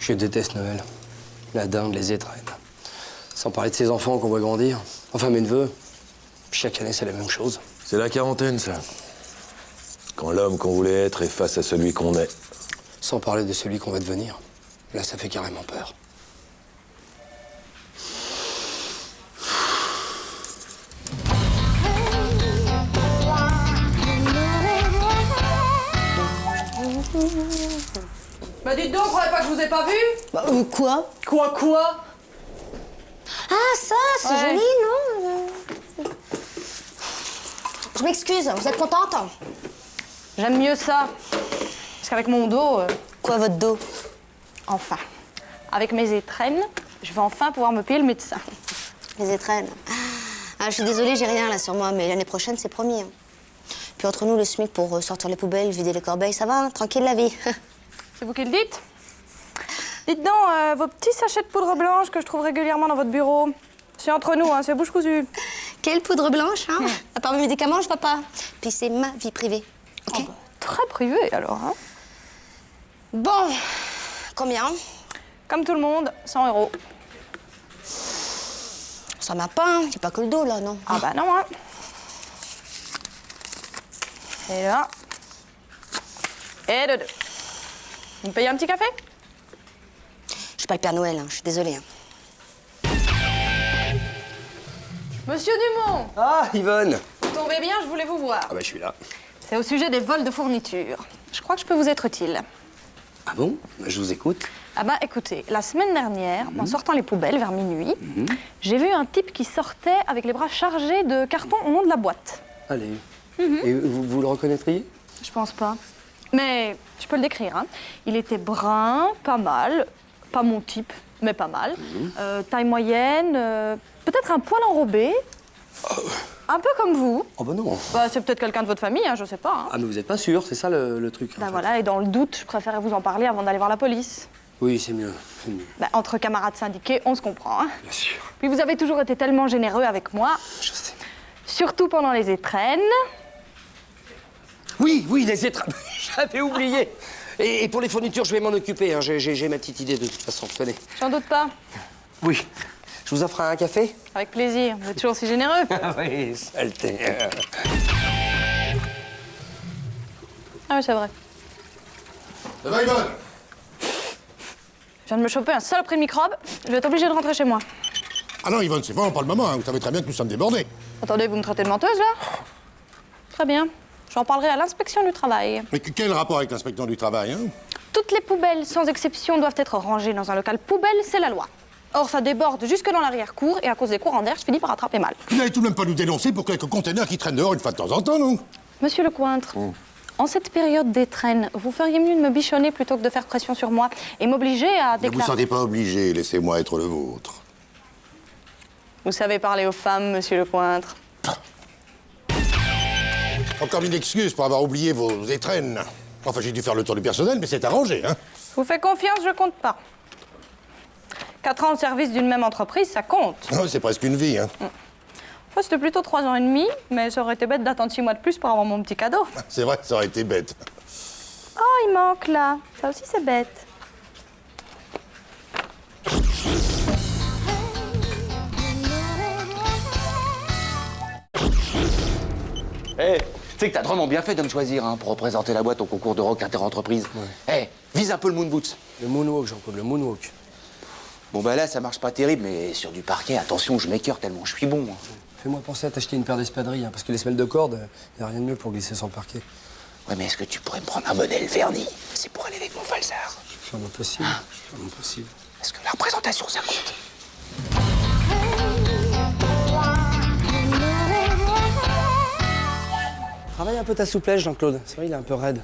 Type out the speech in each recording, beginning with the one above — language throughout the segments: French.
Je déteste Noël. La dinde, les étrennes. Sans parler de ses enfants qu'on voit grandir. Enfin, mes neveux. Chaque année, c'est la même chose. C'est la quarantaine, ça. Quand l'homme qu'on voulait être est face à celui qu'on est. Sans parler de celui qu'on va devenir. Là, ça fait carrément peur. Bah dites donc, croyez pas que je vous ai pas vu? Bah, quoi? Quoi? Ah, ça, c'est Ouais. joli, non? Je m'excuse, vous êtes contente? J'aime mieux ça. Parce qu'avec mon dos, Quoi, votre dos? enfin, avec mes étrennes, je vais enfin pouvoir me payer le médecin. Les étrennes. Ah, je suis désolée, j'ai rien là sur moi, mais l'année prochaine, c'est promis. Hein. Puis entre nous, le SMIC pour sortir les poubelles, vider les corbeilles, ça va, hein, tranquille la vie. C'est vous qui le dites? Dites donc, vos petits sachets de poudre blanche que je trouve régulièrement dans votre bureau. C'est entre nous, hein, c'est bouche cousue. Quelle poudre blanche, hein? À part mes médicaments, je vois pas. Puis c'est ma vie privée, ok? Oh, bah, très privé, alors, hein. Bon, combien? Comme tout le monde, 100 €. Ça m'a pas, hein? J'ai pas que le dos, là, non? Ah bah non, hein. Et là. Et de deux. Vous me payez un petit café? Je suis pas le Père Noël, hein, je suis désolée. Hein. Monsieur Dumont, Ah, Yvonne! vous tombez bien, je voulais vous voir. Ah bah, je suis là. C'est au sujet des vols de fournitures. Je crois que je peux vous être utile. Ah bon? Je vous écoute. Ah bah écoutez, la semaine dernière, en sortant les poubelles vers minuit, j'ai vu un type qui sortait avec les bras chargés de cartons au nom de la boîte. Allez. Et vous le reconnaîtriez? Je pense pas. Mais je peux le décrire, hein. Il était brun, pas mal. Pas mon type, mais pas mal. Taille moyenne, peut-être un poil enrobé. Un peu comme vous. Oh bah non. Bah, c'est peut-être quelqu'un de votre famille, hein, je sais pas. Hein. Ah, mais vous êtes pas sûr, c'est ça le truc. en Bah fait. voilà, et dans le doute, je préférais vous en parler avant d'aller voir la police. Oui, c'est mieux. C'est mieux. Bah, entre camarades syndiqués, on se comprend. Hein. Bien sûr. Puis vous avez toujours été tellement généreux avec moi, Je sais. surtout pendant les étrennes. Oui, les étrennes. J'avais oublié. Et pour les fournitures, je vais m'en occuper. Hein. J'ai ma petite idée de toute façon. Tenez. J'en doute pas. Oui. Je vous offre un café? Avec plaisir, vous êtes toujours si généreux. Ah oui, saleté. Ah oui, c'est vrai. Ça va, Yvonne? Je viens de me choper un saloperie de microbe. Je vais être obligée de rentrer chez moi. Ah non, Yvonne, c'est vraiment pas le moment. Hein. Vous savez très bien que nous sommes débordés. Attendez, vous me traitez de menteuse, là? Très bien. J'en parlerai à l'inspection du travail. Mais quel rapport avec l'inspecteur du travail, hein? Toutes les poubelles, sans exception, doivent être rangées dans un local poubelle, c'est la loi. Or, ça déborde jusque dans l'arrière-cour, et à cause des courants d'air, je finis par attraper mal. Vous n'allez tout de même pas nous dénoncer pour quelques containers qui traînent dehors une fois de temps en temps, non? Monsieur Lecointre, en cette période d'étrenne, vous feriez mieux de me bichonner plutôt que de faire pression sur moi et m'obliger à Ne vous déclarer... sentez pas obligé, laissez-moi être le vôtre. Vous savez parler aux femmes, monsieur Lecointre. Encore une excuse pour avoir oublié vos étrennes. Enfin, j'ai dû faire le tour du personnel, mais c'est arrangé, hein? Je vous fais confiance, je compte pas. 4 ans au service d'une même entreprise, ça compte. Oh, c'est presque une vie, hein? Enfin, c'était plutôt 3 ans et demi, mais ça aurait été bête d'attendre 6 mois de plus pour avoir mon petit cadeau. C'est vrai, ça aurait été bête. Oh, il manque là. Ça aussi, c'est bête. Eh, tu sais que t'as drôlement bien fait de me choisir hein, pour représenter la boîte au concours de rock inter-entreprise. Eh, vise un peu le moon boots. Le moonwalk, Jean-Claude, le moonwalk. Bon bah là, ça marche pas terrible, mais sur du parquet, attention, je m'écœure tellement je suis bon. Hein. Fais-moi penser à t'acheter une paire d'espadrilles, hein, parce que les semelles de corde, y a rien de mieux pour glisser sur le parquet. Ouais, mais est-ce que tu pourrais me prendre un modèle verni? C'est pour aller avec mon falsar. Je fais mon possible. Je fais mon possible. Est-ce que la représentation, ça compte? Travaille un peu ta souplesse, Jean-Claude. C'est vrai, il est un peu raide.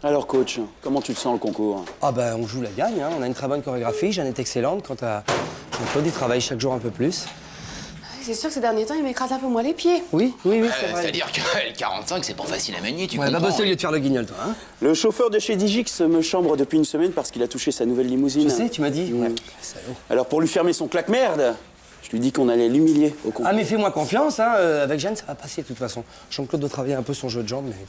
Alors coach, comment tu le sens le concours? Ah bah, on joue la gagne, hein. On a une très bonne chorégraphie. Jeanne est excellente. Quant à Jean-Claude, il travaille chaque jour un peu plus. C'est sûr que ces derniers temps, il m'écrase un peu moins les pieds. Oui, c'est vrai. C'est-à-dire que le 45, c'est pas facile à manier, tu Ouais, comprends? va bosser au lieu de faire le guignol, toi, hein. Le chauffeur de chez Digix me chambre depuis une semaine parce qu'il a touché sa nouvelle limousine. Je sais, tu m'as dit. Mm. Ouais. Salaud. Alors pour lui fermer son claque-merde, je lui dis qu'on allait l'humilier au concours. Ah, mais fais-moi confiance, hein. Avec Jeanne, ça va passer de toute façon. Jean-Claude doit travailler un peu son jeu de jambes, mais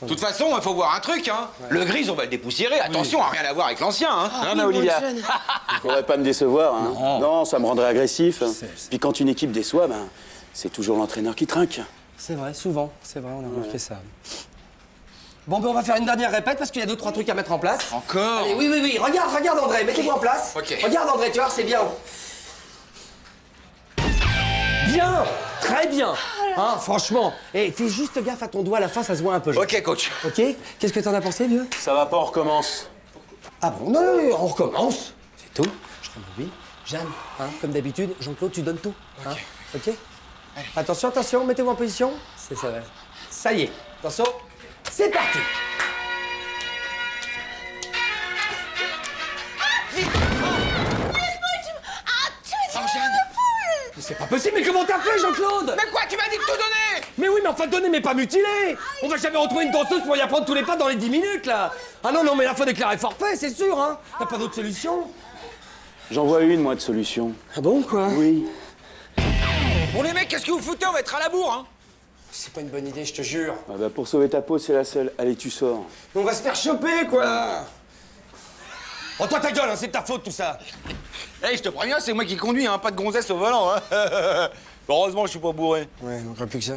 De toute façon, il faut voir un truc, hein. Le gris, on va le dépoussiérer. Attention, à rien à voir avec l'ancien, hein. Hein, Olivia? Il faudrait pas me décevoir, hein. Non, ça me rendrait agressif. Puis quand une équipe déçoit, ben, c'est toujours l'entraîneur qui trinque. C'est vrai, souvent. C'est vrai, on a remarqué ça. Bon, ben on va faire une dernière répète parce qu'il y a 2-3 trucs à mettre en place. Encore? Allez, oui. Regarde, André. Mettez-vous en place. Ok. Regarde, André, tu vois, c'est bien. Bien. Très bien. Hein, franchement. Et fais juste gaffe à ton doigt à la fin, ça se voit un peu. Ok, coach. Ok. Qu'est-ce que t'en as pensé, vieux? Ça va pas, on recommence. Ah bon? Non, on recommence. C'est tout. Je rembobine. Jeanne, hein, comme d'habitude, Jean-Claude, tu donnes tout. Hein, ok. Attention, mettez-vous en position. C'est ça. Ça y est. Attention. C'est parti. Mais c'est pas possible, mais comment t'as fait, Jean-Claude? Mais quoi, tu m'as dit de tout donner? Mais oui, mais enfin donner, mais pas mutiler. On va jamais retrouver une danseuse pour y apprendre tous les pas dans les 10 minutes, là. Ah non, mais là, faut déclarer forfait, c'est sûr, hein. T'as pas d'autre solution? J'en vois une, moi, de solution. Ah bon, quoi? Oui. Bon, les mecs, qu'est-ce que vous foutez? On va être à la bourre, hein. C'est pas une bonne idée, je te jure. Ah bah, pour sauver ta peau, c'est la seule. Allez, tu sors. On va se faire choper, quoi. Oh, toi, ta gueule, hein, c'est de ta faute, tout ça. Hey, je te préviens, c'est moi qui conduis, hein, pas de gonzesse au volant, hein. Heureusement, je suis pas bourré. Ouais, il manquerait plus que ça.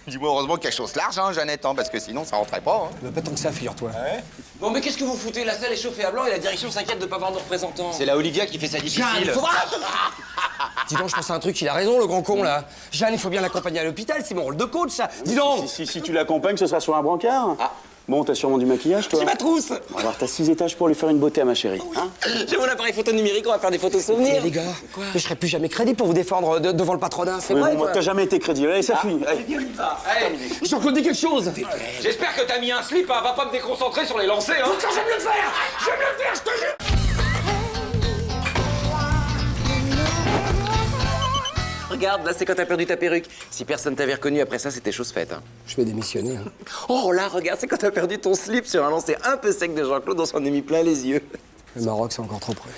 Dis-moi, heureusement qu'elle chausse large, hein, Jeannette, hein, parce que sinon, ça rentrait pas, hein. Bah, pas tant que ça, figure-toi. Ouais. Bon, mais qu'est-ce que vous foutez? La salle est chauffée à blanc et la direction s'inquiète de pas avoir de représentants. C'est la Olivia qui fait ça difficile. Dis donc, je pense à un truc, il a raison, le grand con, là. Jeanne, il faut bien l'accompagner à l'hôpital, c'est mon rôle de coach, ça. Dis donc. Si tu l'accompagnes, ce sera sur un brancard. Ah. Bon, t'as sûrement du maquillage, toi. J'ai ma trousse. Bon, alors, t'as 6 étages pour lui faire une beauté à ma chérie. Hein? J'ai mon appareil photo numérique, on va faire des photos souvenirs. Les gars, quoi? Je serai plus jamais crédible pour vous défendre devant le patronat, c'est Oui, vrai, bon, moi, quoi. t'as jamais été crédible. Allez, ça fuit. Allez. Hey, Jean-Claude, dis quelque chose. j'espère que t'as mis un slip, hein, va pas me déconcentrer sur les lancers, hein. Je vais me le faire, je te jure. Regarde, là, c'est quand t'as perdu ta perruque. Si personne t'avait reconnu après ça, c'était chose faite. Hein. Je vais démissionner, hein. Oh, là, regarde, c'est quand t'as perdu ton slip sur un lancer un peu sec de Jean-Claude, on s'en est mis plein les yeux. Le Maroc, c'est encore trop près.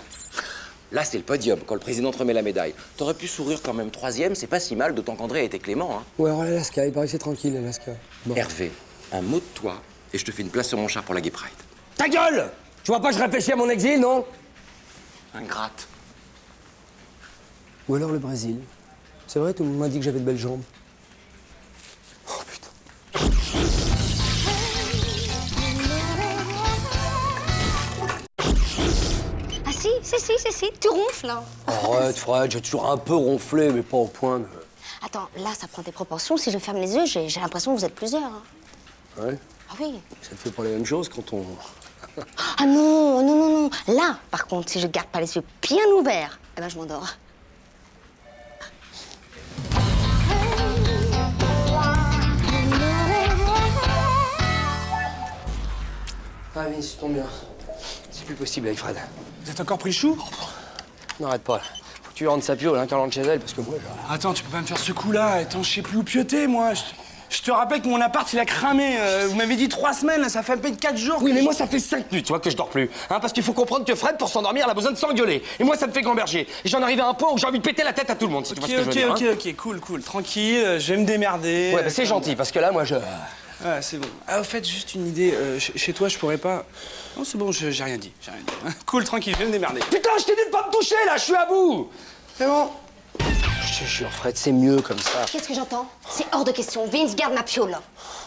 Là, c'est le podium, quand le président te remet la médaille. T'aurais pu sourire quand même 3e, c'est pas si mal, d'autant qu'André a été clément. Hein. Ouais, alors l'Alaska, il paraît que c'est tranquille, l'Alaska. Bon. Hervé, un mot de toi, et je te fais une place sur mon char pour la Gay Pride. Ta gueule! Tu vois pas que je réfléchis à mon exil, non? Ingrate. Ou alors le Brésil. C'est vrai, tout le monde m'a dit que j'avais de belles jambes. Oh, putain. Ah si, tu ronfles. Hein. Arrête, Fred, j'ai toujours un peu ronflé, mais pas au point de... Attends, là, ça prend des proportions. Si je ferme les yeux, j'ai l'impression que vous êtes plusieurs. Hein. Ouais? Ah oui. Ça te fait pas la même chose quand on... Ah non. Là, par contre, si je garde pas les yeux bien ouverts, eh ben, je m'endors. Ah oui, c'est tombe bien. C'est plus possible avec Fred. Vous êtes encore pris le chou? N'arrête pas, là. Faut que tu lui rendes sa piole, hein, qu'elle rentre chez elle, parce que moi, là... Attends, tu peux pas me faire ce coup-là. Attends, je sais plus où pioter, moi. Je te rappelle que mon appart, il a cramé. Vous m'avez dit 3 semaines, là, ça fait à peine 4 jours. Oui, mais moi, ça fait 5 minutes, tu vois, que je dors plus. Hein, parce qu'il faut comprendre que Fred, pour s'endormir, elle a besoin de s'engueuler. Et moi, ça me fait gamberger. Et j'en arrive à un point où j'ai envie de péter la tête à tout le monde, si tu vois ce que je veux dire. Ok, cool. Tranquille, je vais me démerder. Ouais, bah c'est gentil, parce que là, moi, je... Ouais, c'est bon. Ah, au fait, juste une idée. Chez toi, je pourrais pas... Non, c'est bon, j'ai rien dit. Cool, tranquille, je vais me démerder. Putain, je t'ai dit de pas me toucher, là, je suis à bout. C'est bon. Je te jure, Fred, c'est mieux comme ça. Qu'est-ce que j'entends? C'est hors de question. Vince, garde ma piole.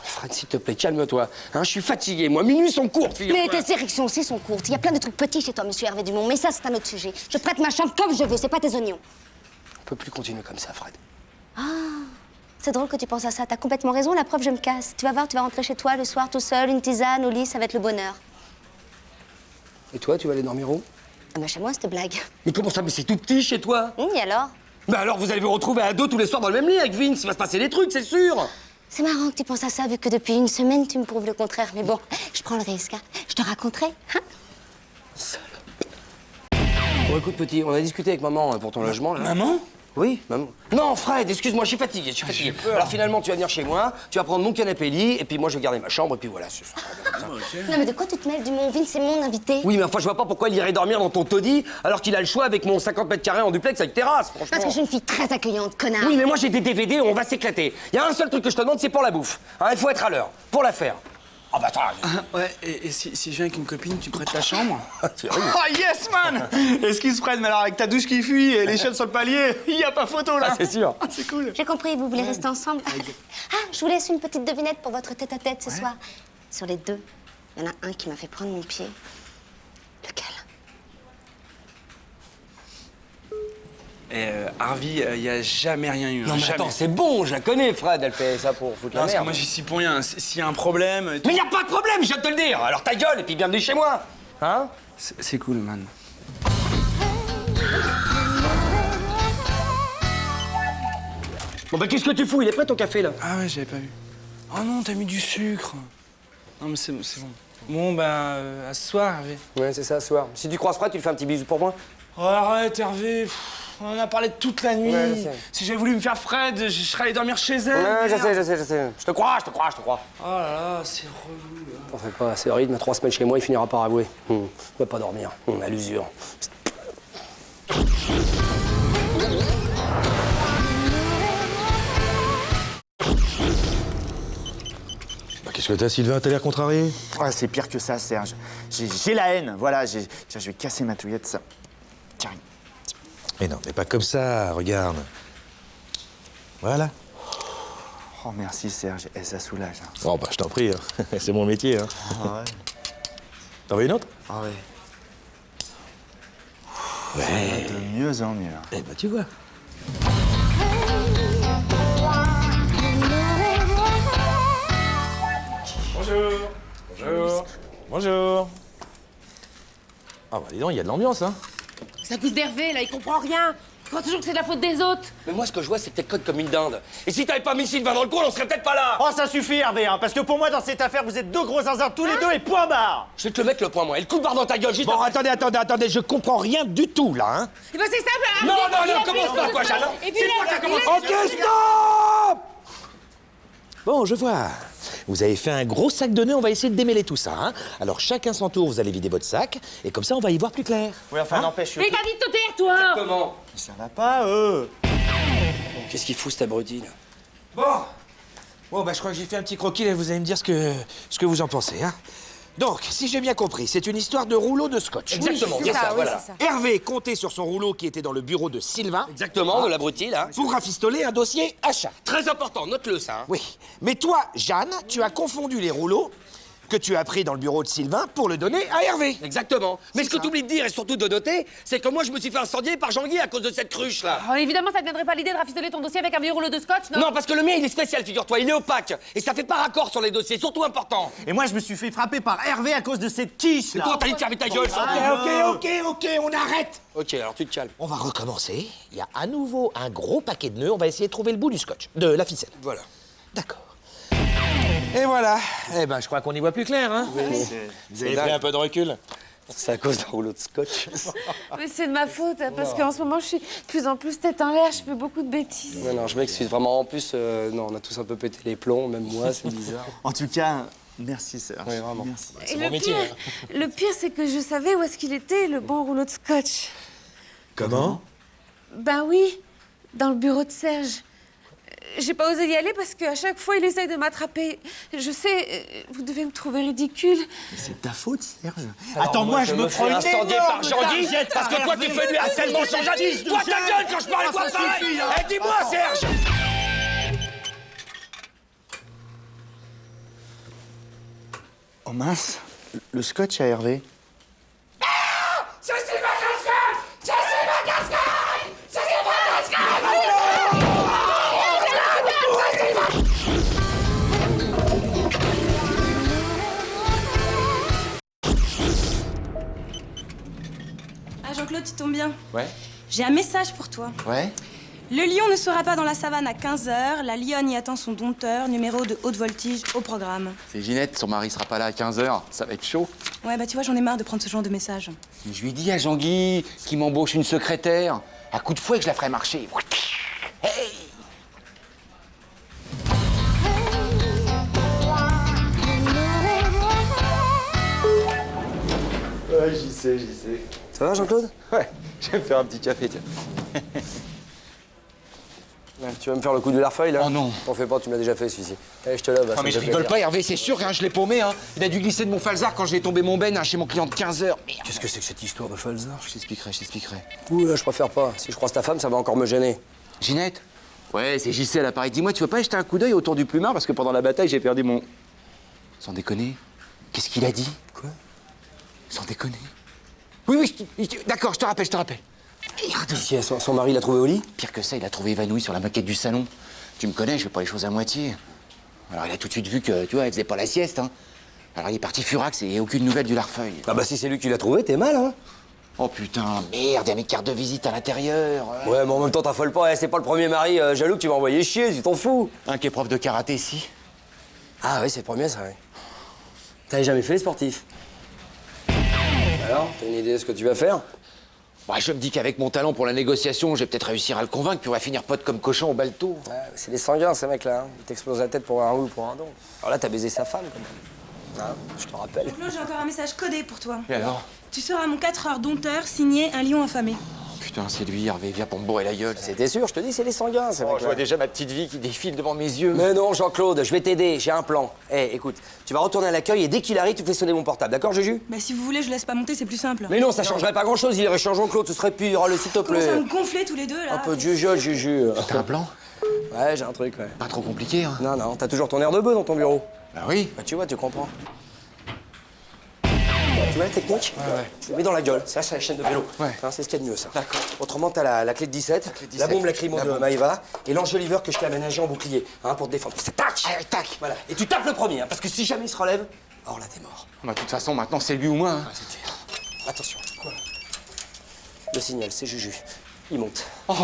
Fred, s'il te plaît, calme-toi. Hein, je suis fatigué, moi. Minuit sont courtes, Mais figure-toi. tes érections aussi sont courtes. Il y a plein de trucs petits chez toi, monsieur Hervé Dumont. Mais ça, c'est un autre sujet. Je prête ma chambre comme je veux, c'est pas tes oignons. On peut plus continuer comme ça, Fred. C'est drôle que tu penses à ça. T'as complètement raison. La preuve, je me casse. Tu vas voir, tu vas rentrer chez toi le soir tout seul, une tisane au lit, ça va être le bonheur. Et toi, tu vas aller dormir où? Ah bah chez moi, cette blague. Mais comment ça? Mais c'est tout petit chez toi. Et alors? Bah alors, vous allez vous retrouver à deux tous les soirs dans le même lit avec Vince. Il va se passer des trucs, c'est sûr. C'est marrant que tu penses à ça, vu que depuis une semaine, tu me prouves le contraire. Mais bon, je prends le risque. Hein. Je te raconterai. Hein. Bon, écoute, petit, on a discuté avec maman pour ton logement, là. Maman? Oui, maman. Non, Fred, excuse-moi, je suis fatigué, Alors finalement, tu vas venir chez moi, tu vas prendre mon canapé lit, et puis moi, je vais garder ma chambre, et puis voilà, c'est ça. Non, mais de quoi tu te mêles du Montville? C'est mon invité. Oui, mais enfin, je vois pas pourquoi il irait dormir dans ton taudis, alors qu'il a le choix avec mon 50 mètres carrés en duplex avec terrasse, franchement. Parce que je suis une fille très accueillante, connard. Oui, mais moi, j'ai des DVD, on va s'éclater. Il y a un seul truc que je te demande, c'est pour la bouffe. Hein, il faut être à l'heure, pour la faire. Ah bah attends. Ouais, et si je viens avec une copine, tu me prêtes ta chambre? C'est vrai. Oh yes, man! Excuse Fred, mais alors avec ta douche qui fuit et les chaînes sur le palier, il y a pas photo là. Ah, c'est sûr. Ah, c'est cool. J'ai compris, vous voulez rester ensemble. Ah, je vous laisse une petite devinette pour votre tête-à-tête ce soir. Sur les deux, il y en a un qui m'a fait prendre mon pied. Lequel? Et Harvey, il y a jamais rien eu. Non, mais jamais. attends, c'est bon, je la connais, Fred, elle fait ça pour foutre Non, la parce que merde. moi j'y suis pour rien. S'il y a un problème. Mais y a pas de problème, je viens de te le dire. Alors ta gueule, et puis bienvenue chez moi. Hein? C'est cool, man. Bon bah qu'est-ce que tu fous? Il est prêt ton café, là? Ah ouais, j'avais pas vu. Oh non, t'as mis du sucre. Non, mais c'est bon. Bon, bah, à ce soir, Hervé. Ouais, c'est ça, ce soir. Si tu croises Fred, tu lui fais un petit bisou pour moi? Oh, arrête, Hervé. Pff, on en a parlé toute la nuit. Ouais, je sais. Si j'avais voulu me faire Fred, je serais allé dormir chez elle. Ouais, je merde. sais. Je te crois. Oh là là, c'est relou, là. T'en fais pas, c'est horrible, mais 3 semaines chez moi, il finira par avouer. Il va pas dormir. À l'usure. Bah, qu'est-ce que t'as, Sylvain? T'as l'air contrarié? Ouais, c'est pire que ça, Serge. J'ai la haine, voilà. Tiens, je vais casser ma touillette, ça. Tiens. Mais non, mais pas comme ça, regarde. Voilà. Oh, merci, Serge. Et ça soulage. Hein. Oh, bah, je t'en prie, hein. C'est mon métier, hein. Ah ouais. T'en veux une autre? Ah ouais. Ouais. De mieux en mieux. Eh bah, tu vois. Bonjour. Ah, bah, dis donc, il y a de l'ambiance, hein. Ça cause d'Hervé, là, il comprend rien. Il croit toujours que c'est de la faute des autres. Mais moi, ce que je vois, c'est que t'es conne comme une dinde. Et si t'avais pas mis Sylvain dans le coin, on serait peut-être pas là. Oh, ça suffit, Hervé, hein, parce que pour moi, dans cette affaire, vous êtes deux gros zinzins tous les deux et point barre. Je vais te le mettre le point, moi. Et le coup de barre dans ta gueule, juste. Bon, attendez, je comprends rien du tout, là, hein. Eh ben c'est simple, hein. Non, Il a commence pris pas, le quoi, coup de Jeanne. poing. Et puis C'est là, toi qui as commencé. Ok, stop! Bon, je vois. Vous avez fait un gros sac de nœuds, on va essayer de démêler tout ça, hein. Alors, chacun son tour, vous allez vider votre sac, et comme ça, on va y voir plus clair. Oui, enfin, n'empêche. Mais t'as dit de te taire, toi. Comment? Ça va pas, Qu'est-ce qu'il fout, cet abruti, là? Bon, bah, je crois que j'ai fait un petit croquis, et vous allez me dire ce que vous en pensez, hein. Donc, si j'ai bien compris, c'est une histoire de rouleau de scotch. Exactement, c'est ça, voilà. Hervé comptait sur son rouleau qui était dans le bureau de Sylvain. Exactement, de l'abruti, là. Pour rafistoler un dossier achat. Très important, note-le, ça. Hein. Oui. Mais toi, Jeanne, tu as confondu les rouleaux que tu as pris dans le bureau de Sylvain pour le donner à Hervé. Exactement. Mais ce que tu oublies de dire et surtout de noter, c'est que moi, je me suis fait incendier par Jean-Guy à cause de cette cruche, là. Oh, évidemment, ça ne viendrait pas l'idée de rafistoler ton dossier avec un vieux rouleau de scotch, non? Non, parce que le mien, il est spécial, figure-toi. Il est opaque. Et ça fait pas raccord sur les dossiers, surtout important. Et moi, je me suis fait frapper par Hervé à cause de cette quiche, Et là. toi, t'as dit de fermer ta gueule, sans Ok, on arrête. Ok, alors tu te calmes. On va recommencer. Il y a à nouveau un gros paquet de nœuds. On va essayer de trouver le bout du scotch, de la ficelle. Voilà. D'accord. Et voilà. Eh ben, je crois qu'on y voit plus clair, hein. Vous avez pris un peu de recul. C'est à cause d'un rouleau de scotch. Mais c'est de ma faute, hein, parce qu'en ce moment, je suis de plus en plus tête en l'air, je fais beaucoup de bêtises. Non, je m'excuse. Vraiment, en plus, non, on a tous un peu pété les plombs, même moi, c'est bizarre. En tout cas, merci, Serge. Oui, vraiment. Merci. Et le pire, c'est que je savais où est-ce qu'il était, le bon rouleau de scotch. Comment? Ben oui, dans le bureau de Serge. J'ai pas osé y aller parce qu'à chaque fois, il essaye de m'attraper. Je sais, vous devez me trouver ridicule. Mais c'est ta faute, Serge. Alors, Attends, moi, je me prends une incendier par énorme Jean-Guy targette parce que toi, tu fais du harcèlement sur Jean-Guy. Toi, ta gueule quand je parle, toi, pareil. Eh, dis-moi, Serge. Oh mince, le scotch à Hervé. Ah Jean-Claude, tu tombes bien. Ouais. J'ai un message pour toi. Ouais. Le lion ne sera pas dans la savane à 15h. La lionne y attend son dompteur, numéro de haute voltige au programme. C'est Ginette, son mari sera pas là à 15h. Ça va être chaud. Ouais, bah tu vois, j'en ai marre de prendre ce genre de message. Mais je lui ai dit à Jean-Guy qu'il m'embauche une secrétaire. À coup de fouet que je la ferai marcher. Hey! Ouais, j'y sais. Ça va, Jean-Claude? Ouais, je vais me faire un petit café, tiens. Ouais, tu vas me faire le coup du larfeuille, là? Oh non. T'en fais pas, tu me l'as déjà fait, celui-ci. Allez, je te lave. Non mais je rigole pas, Hervé, c'est sûr, hein, je l'ai paumé, hein. Il a dû glisser de mon falzar quand j'ai tombé mon ben chez mon client de 15h. Merde. Qu'est-ce que c'est que cette histoire de falzar? Je t'expliquerai. Ouh, là, je préfère pas. Si je croise ta femme, ça va encore me gêner. Ginette? Ouais, c'est JC à l'appareil. Dis-moi, tu veux pas jeter un coup d'œil autour du plumard parce que pendant la bataille, j'ai perdu mon... Sans déconner. Qu'est-ce qu'il a dit? Quoi? Sans déconner. Oui, d'accord, je te rappelle. Merde. Si son mari l'a trouvé au lit? Pire que ça, il l'a trouvé évanoui sur la moquette du salon. Tu me connais, je fais pas les choses à moitié. Alors il a tout de suite vu que, tu vois, elle faisait pas la sieste, hein. Alors il est parti furax et aucune nouvelle du larfeuille. Ah bah si c'est lui qui l'a trouvé, t'es mal, hein? Oh putain, merde, il y a mes cartes de visite à l'intérieur. Ouais, mais en même temps, t'affole pas, hein, c'est pas le premier mari jaloux que tu vas envoyer chier, tu t'en fous. Un qui est prof de karaté, si. Ah oui, c'est le premier, ça, oui. T'avais jamais fait les sportifs? Alors, t'as une idée de ce que tu vas faire? Bah, je me dis qu'avec mon talent pour la négociation, je vais peut-être réussir à le convaincre, puis on va finir pote comme cochon au balto. Ouais, c'est des sanguins, ces mecs-là. Hein. Ils t'explosent la tête pour un ou pour un don. Alors là, t'as baisé sa femme, quand même. Hein, je te rappelle. Claude, j'ai encore un message codé pour toi. Et alors? Tu seras mon 4h dompteur, signé un lion affamé. Putain, c'est lui, Hervé, viens pour me bourrer la gueule. C'était sûr, je te dis, c'est les sanguins, ces Oh, mecs-là. je vois déjà ma petite vie qui défile devant mes yeux. Mais non, Jean-Claude, je vais t'aider, j'ai un plan. Écoute, tu vas retourner à l'accueil et dès qu'il arrive, tu fais sonner mon portable, d'accord, Juju? Bah si vous voulez, je laisse pas monter, c'est plus simple. Mais non, ça changerait pas grand-chose, il irait chez Jean-Claude, ce serait pire, oh, s'il te Comment ça plaît. me gonfler tous les deux, là? Un peu de jugeole, Juju. T'as un plan? Ouais, j'ai un truc, ouais. Pas trop compliqué, hein? Non, t'as toujours ton air de bœuf dans ton bureau. Bah oui. Bah tu vois, tu comprends. Tu vois la technique? Ouais. Tu le mets dans la gueule, ça c'est la chaîne de vélo. Ouais. Hein, c'est ce qu'il y a de mieux, ça. D'accord. Autrement, t'as la clé de 17, la bombe lacrymo de Maëva et l'enjoliveur que je t'ai aménagé en bouclier, hein, pour te défendre. C'est tac! Allez, tac. Voilà. Et tu tapes le premier, hein, parce que si jamais il se relève, alors là, t'es mort. Bah, de toute façon, maintenant, c'est lui ou moi, hein. Ouais, c'est clair. Attention. Quoi? Le signal, c'est Juju. Il monte. Oh!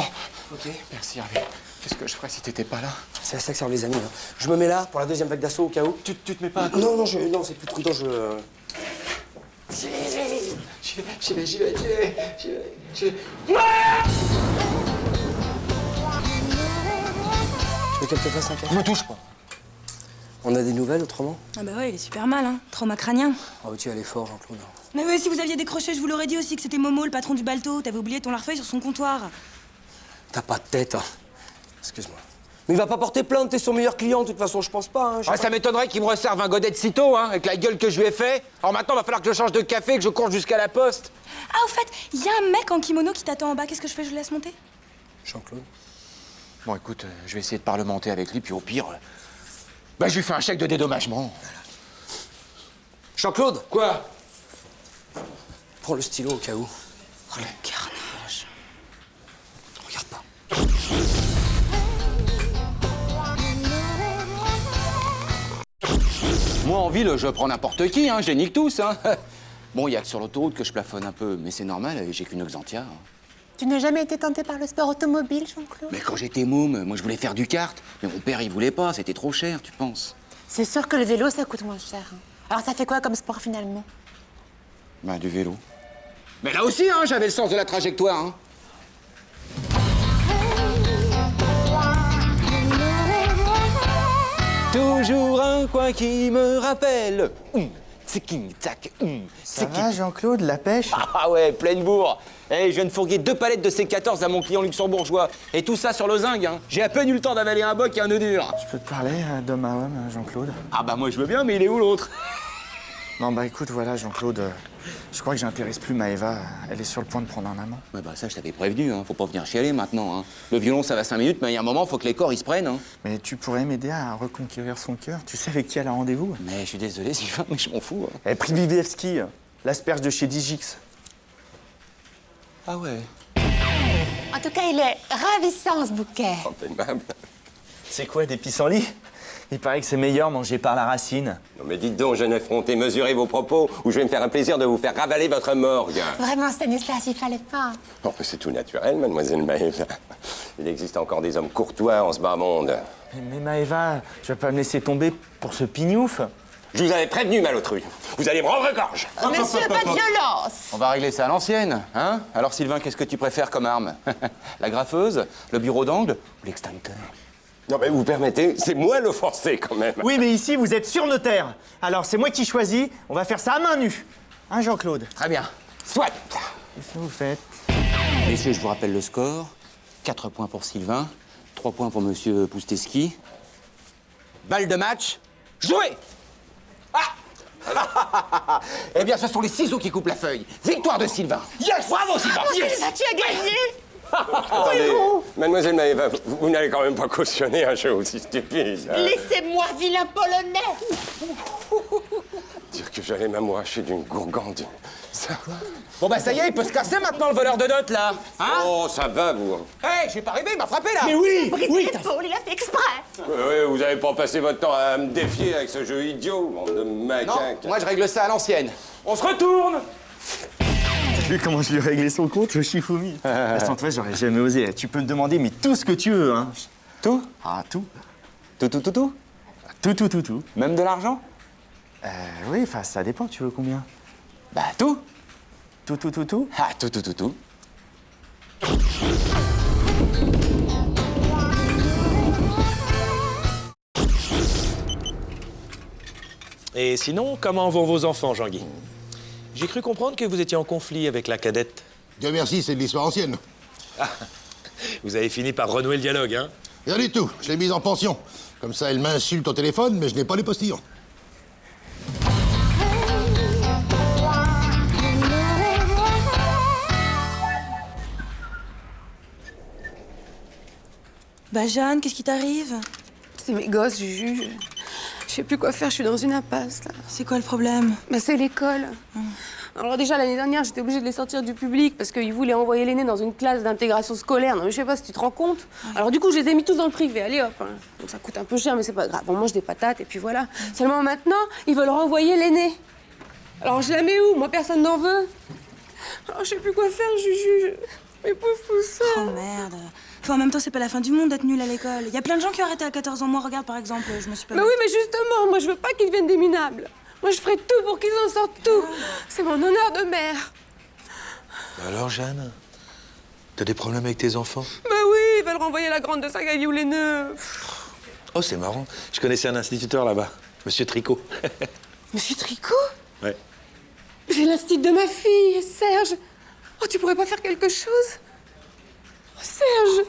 Ok. Merci, Hervé. Qu'est-ce que je ferais si t'étais pas là? C'est à ça que servent les amis. Hein. Je me mets là pour la deuxième vague d'assaut au cas où. Tu te mets pas à côté? Non, c'est plus prudent, je... J'y vais. Tu veux qu'elle te fasse un café? Me touche pas. On a des nouvelles autrement? Ah bah ouais, il est super mal, hein. Trauma crânien. Oh, tu es fort, Jean-Claude. Mais ouais, si vous aviez décroché, je vous l'aurais dit aussi que c'était Momo, le patron du balto. T'avais oublié ton larfeuille sur son comptoir. T'as pas de tête, hein. Excuse-moi. Mais il va pas porter plainte, t'es son meilleur client, de toute façon, je pense pas. Hein, Ah, ça m'étonnerait qu'il me resserve un godet de sitôt, hein, avec la gueule que je lui ai fait. Alors maintenant, va falloir que je change de café, que je cours jusqu'à la poste. Ah, au fait, il y a un mec en kimono qui t'attend en bas. Qu'est-ce que je fais? Je le laisse monter? Jean-Claude. Bon, écoute, je vais essayer de parlementer avec lui, puis au pire, bah, je lui fais un chèque de dédommagement. Jean-Claude! Quoi? Prends le stylo au cas où. Oh, le carnage. Regarde pas. Moi, en ville, je prends n'importe qui, hein, je les nique tous, hein. Bon, il y a que sur l'autoroute que je plafonne un peu, mais c'est normal, j'ai qu'une Xantia. Hein. Tu n'as jamais été tenté par le sport automobile, Jean-Claude? Mais quand j'étais môme, moi je voulais faire du kart, mais mon père il voulait pas, c'était trop cher, tu penses? C'est sûr que le vélo, ça coûte moins cher. Hein. Alors ça fait quoi comme sport finalement? Bah, du vélo. Mais là aussi, hein, j'avais le sens de la trajectoire, hein. Toujours un coin qui me rappelle. C'est King Tac. Ça va, Jean-Claude, la pêche? Ah ouais, pleine bourre. Je viens de fourguer 2 palettes de C14 à mon client luxembourgeois. Et tout ça sur le zinc, hein. J'ai à peine eu le temps d'avaler un boc et un nœud dur. Je peux te parler d'homme à homme, Jean-Claude? Ah bah moi je veux bien, mais il est où l'autre? Non, bah écoute, voilà, Jean-Claude, je crois que j'intéresse plus Maëva. Elle est sur le point de prendre un amant. Ouais bah ça je t'avais prévenu, hein. Faut pas venir chialer maintenant, hein. Le violon ça va 5 minutes, mais il y a un moment, faut que les corps ils se prennent, hein. Mais tu pourrais m'aider à reconquérir son cœur? Tu sais avec qui elle a rendez-vous? Mais je suis désolé Sylvain, mais je m'en fous, hein. Elle prie Vivievski, l'asperge de chez Digix. Ah ouais. En tout cas, il est ravissant, ce bouquet. C'est quoi, des pissenlits? Il paraît que c'est meilleur manger par la racine. Non mais dites donc, jeune effronté, mesurez vos propos ou je vais me faire un plaisir de vous faire ravaler votre morgue. Vraiment, Stanislas, il fallait pas. Oh, mais c'est tout naturel, mademoiselle Maëva. Il existe encore des hommes courtois en ce bas monde. Mais Maëva, tu vas pas me laisser tomber pour ce pignouf? Je vous avais prévenu, malotru. Vous allez me rendre gorge. Monsieur, pas de violence. On va régler ça à l'ancienne, hein? Alors Sylvain, qu'est-ce que tu préfères comme arme? La graffeuse, le bureau d'angle ou l'extincteur? Non mais vous permettez, c'est moi l'offensé quand même. Oui, mais ici, vous êtes sur notaire. Alors, c'est moi qui choisis. On va faire ça à main nue. Hein, Jean-Claude? Très bien. Soit. Qu'est-ce que vous faites? Messieurs, je vous rappelle le score. 4 points pour Sylvain, 3 points pour Monsieur Pousteski. Balle de match, jouez! Ah! Eh bien, ce sont les ciseaux qui coupent la feuille. Victoire de Sylvain. Yes! Bravo, Sylvain! Yes. Tu as gagné. Attendez, mademoiselle Maëva, vous n'allez quand même pas cautionner un jeu aussi stupide. Hein? Laissez-moi, vilain polonais. Dire que j'allais m'amouracher d'une gourgande, ça... Bon, bah, ça y est, il peut se casser maintenant, le voleur de dot, là. Hein? Oh, ça va, vous. Hé, j'ai pas rêvé, il m'a frappé, là. Mais oui! Oui, l'épaule, il a fait exprès. Oui, vous avez pas passé votre temps à me défier avec ce jeu idiot, bande de macaques. Non, moi, je règle ça à l'ancienne. On se retourne! T'as vu comment je lui ai réglé son compte, le Shifumi? Sans toi, j'aurais jamais osé. Tu peux me demander, mais tout ce que tu veux, hein. Tout? Ah, tout. Tout? Tout. Même de l'argent? Oui, enfin, ça dépend. Tu veux combien? Bah, tout. Tout. Ah, tout. Et sinon, comment vont vos enfants, Jean-Guy? J'ai cru comprendre que vous étiez en conflit avec la cadette. Dieu merci, c'est de l'histoire ancienne. Ah, vous avez fini par renouer le dialogue, hein? Rien du tout, je l'ai mise en pension. Comme ça, elle m'insulte au téléphone, mais je n'ai pas les postillons. Bah Jeanne, qu'est-ce qui t'arrive? C'est mes gosses, Juju. Je sais plus quoi faire, je suis dans une impasse, là. C'est quoi le problème? Bah, c'est l'école. Alors déjà, l'année dernière, j'étais obligée de les sortir du public parce qu'ils voulaient envoyer l'aîné dans une classe d'intégration scolaire. Non, mais je sais pas si tu te rends compte. Alors du coup, je les ai mis tous dans le privé. Allez hop. Hein. Donc, ça coûte un peu cher, mais c'est pas grave. On mange des patates et puis voilà. Seulement maintenant, ils veulent renvoyer l'aîné. Alors je la mets où? Moi, personne n'en veut. Alors je sais plus quoi faire, Juju. Mes pauvres poussins. Oh merde. Enfin, en même temps, c'est pas la fin du monde d'être nul à l'école. Il y a plein de gens qui ont arrêté à 14 ans. Moi, regarde par exemple, je me suis pas... Bah oui, mais justement, moi je veux pas qu'ils deviennent des minables. Moi, je ferai tout pour qu'ils en sortent tout. C'est mon honneur de mère. Alors, Jeanne, t'as des problèmes avec tes enfants? Bah oui, ils veulent renvoyer la grande de Saint-Gaillou-les-Neux. Oh, c'est marrant. Je connaissais un instituteur là-bas, Monsieur Tricot. Monsieur Tricot? Ouais. J'ai l'instit de ma fille, Serge. Oh, tu pourrais pas faire quelque chose? Oh, Serge.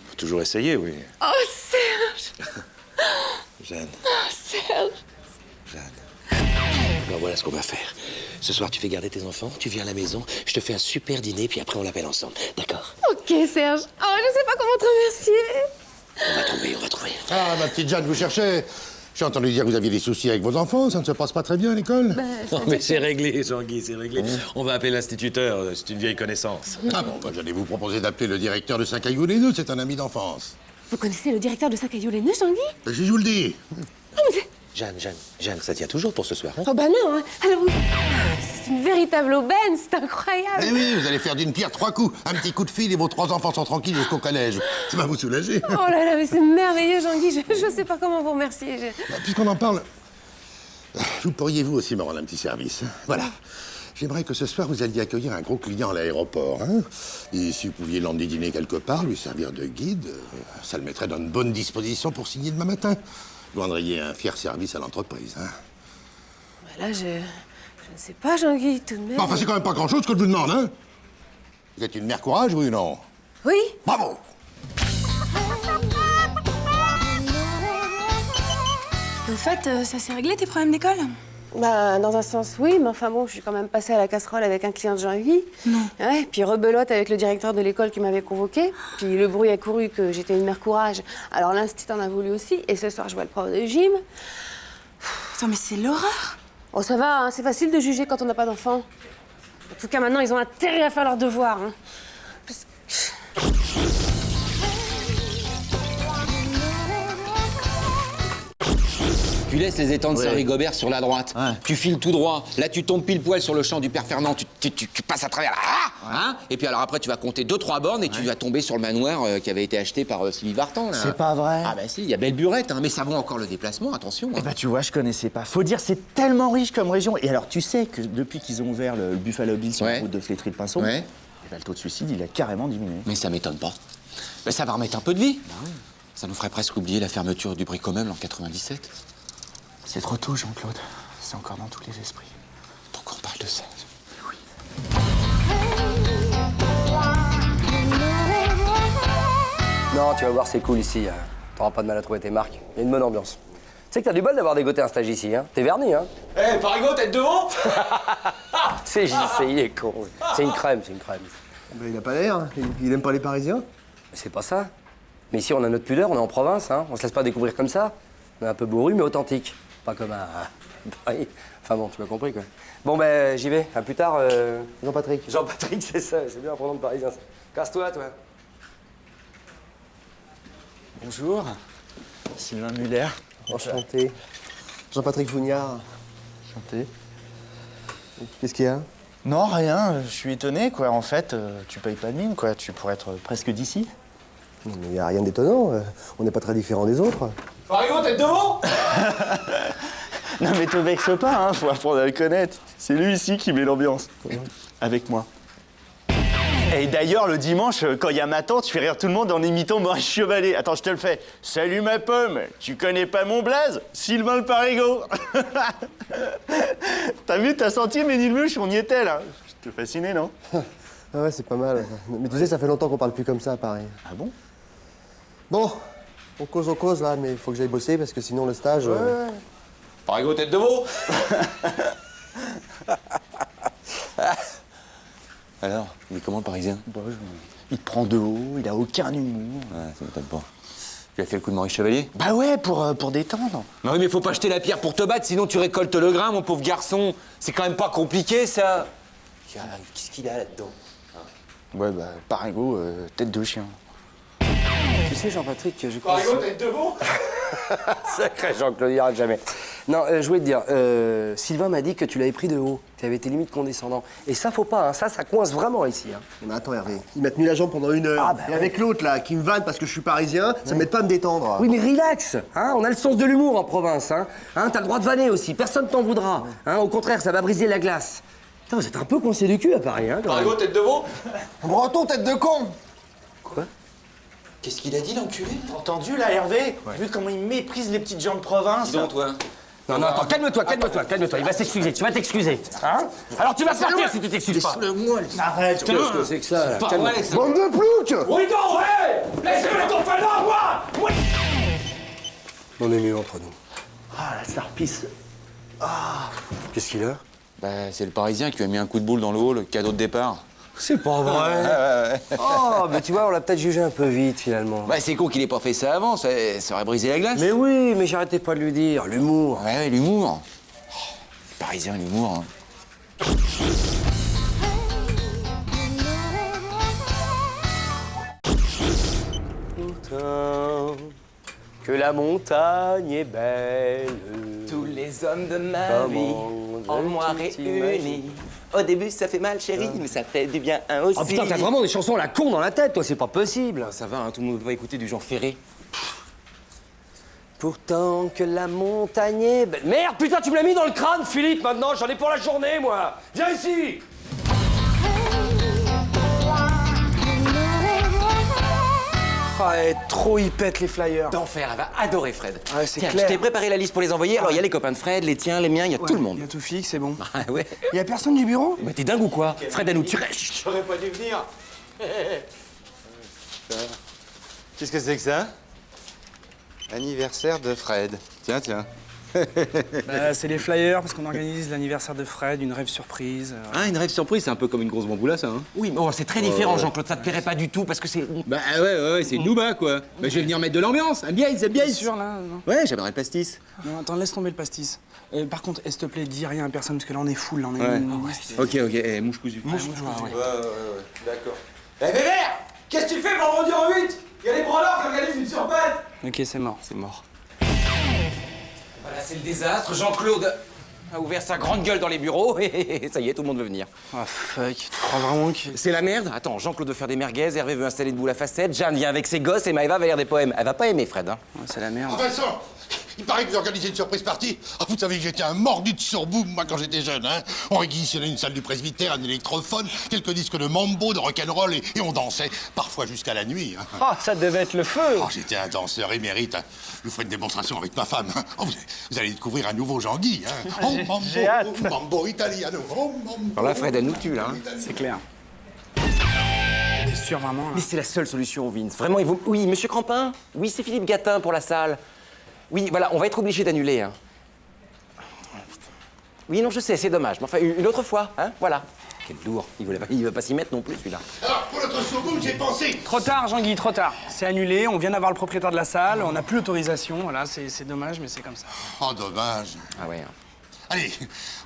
Faut toujours essayer, oui. Oh, Serge. Jeanne. Oh, Serge. Jeanne. Alors voilà ce qu'on va faire. Ce soir, tu fais garder tes enfants, tu viens à la maison, je te fais un super dîner, puis après on l'appelle ensemble. D'accord? Ok, Serge. Oh, je sais pas comment te remercier. On va trouver. Ah, ma petite Jeanne, vous cherchez? J'ai entendu dire que vous aviez des soucis avec vos enfants, ça ne se passe pas très bien à l'école? Non, mais c'est réglé, Jean-Guy, c'est réglé. On va appeler l'instituteur, c'est une vieille connaissance. Ah bon, bah, j'allais vous proposer d'appeler le directeur de Saint-Caillou-les-Neux, c'est un ami d'enfance. Vous connaissez le directeur de Saint-Caillou-les-Neux, Jean-Guy? Je vous le dis. Jeanne, ça tient toujours pour ce soir, hein? Oh bah non, hein. Alors, c'est une véritable aubaine, c'est incroyable. Eh oui, vous allez faire d'une pierre 3 coups. Un petit coup de fil et vos 3 enfants sont tranquilles jusqu'au collège. Ça va vous soulager. Oh là là, mais c'est merveilleux, Jean-Guy. Je sais pas comment vous remercier. Puisqu'on en parle, vous pourriez vous aussi me rendre un petit service. Voilà. J'aimerais que ce soir, vous alliez accueillir un gros client à l'aéroport. Hein, et si vous pouviez l'emmener dîner quelque part, lui servir de guide, ça le mettrait dans une bonne disposition pour signer demain matin. Vous rendriez un fier service à l'entreprise. Hein. Bah là, je ne sais pas, Jean-Guy, tout de même. Enfin, c'est quand même pas grand-chose que je vous demande, hein. Vous êtes une mère courage, oui ou non? Oui. Bravo. Au fait, ça s'est réglé tes problèmes d'école? Bah, dans un sens, oui, mais enfin bon, je suis quand même passée à la casserole avec un client de Jean-Guy. Non. Ouais, puis rebelote avec le directeur de l'école qui m'avait convoquée. Puis le bruit a couru que j'étais une mère courage. Alors l'institut en a voulu aussi. Et ce soir, je vois le prof de gym. Attends, mais c'est l'horreur. Oh, ça va, hein, c'est facile de juger quand on n'a pas d'enfant. En tout cas, maintenant, ils ont intérêt à faire leur devoir. Hein. Tu laisses les étangs de Saint-Rigobert sur la droite. Ouais. Tu files tout droit. Là, tu tombes pile poil sur le champ du père Fernand. Tu passes à travers là. Hein? Et puis alors après, tu vas compter 2-3 bornes et tu vas tomber sur le manoir qui avait été acheté par Sylvie Vartan. Là. C'est pas vrai. Ah bah si, il y a belle burette, hein, mais ça vaut encore le déplacement, attention. Eh bah tu vois, je connaissais pas. Faut dire, c'est tellement riche comme région. Et alors, tu sais que depuis qu'ils ont ouvert le Buffalo Bill sur la route de Flétry-le-Pinson, Ouais. eh ben, le taux de suicide, il a carrément diminué. Mais ça m'étonne pas. Mais ça va remettre un peu de vie. Ça nous ferait presque oublier la fermeture du Bricomeuble en 97. C'est trop tôt, Jean-Claude. C'est encore dans tous les esprits. Pourquoi on parle de ça? Non, tu vas voir, c'est cool ici. T'auras pas de mal à trouver tes marques. Il y a une bonne ambiance. Tu sais que t'as du bol d'avoir dégoté un stage ici, hein? T'es verni, hein? Eh, Parigo, tête devant. C'est JC, il est con. C'est une crème, c'est une crème. Ben, il a pas l'air, hein. Il aime pas les Parisiens. C'est pas ça. Mais ici, on a notre pudeur, on est en province, hein. On se laisse pas découvrir comme ça. On est un peu bourru, mais authentique. Pas comme à Paris. Enfin bon, tu m'as compris, quoi. Bon, ben, j'y vais. À plus tard, Jean-Patrick. Jean-Patrick, c'est ça. C'est bien un prénom de Parisien. Ça. Casse-toi, toi. Bonjour. Sylvain Muller. Enchanté. Jean-Patrick Fougnard. Enchanté. Qu'est-ce qu'il y a? Non, rien. Je suis étonné, quoi. En fait, tu payes pas de mine, quoi. Tu pourrais être presque d'ici. Non, mais il n'y a rien d'étonnant. On n'est pas très différents des autres. Parigo, tête devant. Non, mais te vexe pas, hein. Faut apprendre à le connaître. C'est lui ici qui met l'ambiance. Avec moi. Et d'ailleurs, le dimanche, quand il y a ma tante, tu fais rire tout le monde en imitant Maurice Chevalet. Attends, je te le fais. Salut ma pomme, tu connais pas mon blaze? Sylvain le Parigo. T'as vu, t'as senti Ménilmuche, on y était là. Je te fasciné, non? Ah ouais, c'est pas mal. Mais tu sais, ça fait longtemps qu'on parle plus comme ça à Paris. Ah bon? Bon, on cause là, mais il faut que j'aille bosser parce que sinon le stage... Parigo, tête devant. Alors, il est comment le Parisien? Il te prend de haut, il a aucun humour. Ouais, ça m'étonne pas. Tu as fait le coup de Maurice Chevalier? Bah ouais, pour détendre. Non, oui, mais faut pas jeter la pierre pour te battre, sinon tu récoltes le grain, mon pauvre garçon. C'est quand même pas compliqué, ça. Qu'est-ce qu'il a là-dedans? Ouais, bah, Parigo, tête de chien. Tu sais, Jean-Patrick, je crois... Parigo, tête devant. Sacré Jean-Claude, il arrête jamais. Non, je voulais te dire, Sylvain m'a dit que tu l'avais pris de haut, que tu avais été limite condescendant. Et ça, faut pas, hein. Ça coince vraiment ici. Hein. Mais attends, Hervé, il m'a tenu la jambe pendant 1 heure. Ah, bah, et avec l'autre, là, qui me vanne parce que je suis parisien, ça m'aide pas à me détendre. Oui, mais relax, hein. On a le sens de l'humour en province, hein. T'as le droit de vanner aussi, personne t'en voudra. Hein. Au contraire, ça va briser la glace. Putain, vous êtes un peu coincé du cul à Paris, hein. Parigo, tête devant. Breton, tête de con. Quoi? Qu'est-ce qu'il a dit, l'enculé? T'as entendu, là, Hervé? Vu comment il méprise les petites gens de province? Dis donc, toi. Non, attends, calme-toi. Il va s'excuser, tu vas t'excuser. Hein? Alors tu vas partir si tu t'excuses pas. Arrête, Qu'est-ce que c'est que ça, là? Calme-toi. Bande de ploucs. Oui, non, ouais. Laissez-le ton falloir, moi. On est mieux entre nous. Ah, la starpisse. Qu'est-ce qu'il a? Bah, c'est le Parisien qui lui a mis un coup de boule dans le hall, cadeau de départ. C'est pas vrai. Oh, mais tu vois, on l'a peut-être jugé un peu vite, finalement. Bah, c'est con qu'il ait pas fait ça avant, ça aurait brisé la glace. Mais oui, mais j'arrêtais pas de lui dire, l'humour. Ouais, l'humour. Oh, les Parisiens, l'humour. Hein. Que la montagne est belle. Tous les hommes de ma vie en moi réunis. Au début, ça fait mal, chérie, mais ça fait du bien aussi. Oh putain, t'as vraiment des chansons à la con dans la tête, toi, c'est pas possible. Ça va, hein, tout le monde va écouter du Jean Ferré. Pourtant que la montagne est belle. Merde, putain, tu me l'as mis dans le crâne, Philippe, maintenant, j'en ai pour la journée, moi. Viens ici. Ah, trop y pète les flyers. D'enfer, elle va adorer Fred. Ouais, c'est Tiens, clair. je t'ai préparé la liste pour les envoyer. Alors, il y a les copains de Fred, les tiens, les miens, il y a tout le monde. Il y a tout fixe, c'est bon. Ah ouais. Il y a personne du bureau? Mais t'es dingue ou quoi? Fred, elle nous tuerait. Chut. J'aurais pas dû venir. Qu'est-ce que c'est que ça? Anniversaire de Fred. Tiens. Bah, c'est les flyers parce qu'on organise l'anniversaire de Fred, une rêve surprise. Ah, une rêve surprise, c'est un peu comme une grosse bamboula, ça, hein? Oui, mais c'est très différent, Jean-Claude. Ça te plairait pas du tout parce que c'est. Bah ouais, c'est Nouba, quoi. Bah, je vais venir mettre de l'ambiance, un biais. T'es sûr là? Non, Ouais, j'aimerais le pastis. non, attends, laisse tomber le pastis. Par contre, s'il te plaît, dis rien à personne parce que là on est full, là on est Ouais. une liste. Ok, mouche cousue. Mouche, ouais. D'accord. Eh, Bébert, qu'est-ce que tu fais vendredi en 8? Il y a les branleurs qui organisent une surpête. Ok, c'est mort. C'est mort. c'est le désastre. Jean-Claude a ouvert sa grande gueule dans les bureaux et ça y est, tout le monde veut venir. Ah, fuck, tu crois vraiment que... C'est la merde. Attends, Jean-Claude veut faire des merguez, Hervé veut installer de boule à facettes, Jeanne vient avec ses gosses et Maëva va lire des poèmes. Elle va pas aimer Fred, hein. Ouais, c'est la merde. Ah, Vincent, il paraît que vous organisez une surprise party. Ah, vous savez que j'étais un mordu de surboom, moi, quand j'étais jeune, hein. On réquisitionnait une salle du presbytère, un électrophone, quelques disques de mambo, de rock'n'roll, et on dansait, parfois jusqu'à la nuit, hein. Oh, ça devait être le feu. Oh, j'étais un danseur émérite. Hein. Je vous ferai une démonstration avec ma femme. Hein. Oh, vous allez découvrir un nouveau Jean-Guy. Hein. Oh, mambo, j'ai hâte. oh, mambo italiano. Oh, mambo. Alors là, Fred, elle nous tue, là. Hein. C'est clair. T'es sûr, vraiment, là? Mais c'est la seule solution, Vince. Vraiment, il vaut... Oui, monsieur Crampin? Oui, c'est Philippe Gatin pour la salle. Oui, voilà, on va être obligé d'annuler, hein. Oui, non, je sais, c'est dommage. Mais enfin, une autre fois, hein, voilà. Quel lourd. Il veut pas s'y mettre non plus, celui-là. Alors, pour notre surboom, j'ai pensé... Trop tard, Jean-Guy, trop tard. C'est annulé, on vient d'avoir le propriétaire de la salle, on n'a plus l'autorisation, voilà, c'est dommage, mais c'est comme ça. Oh, dommage. Ah ouais, hein. Allez,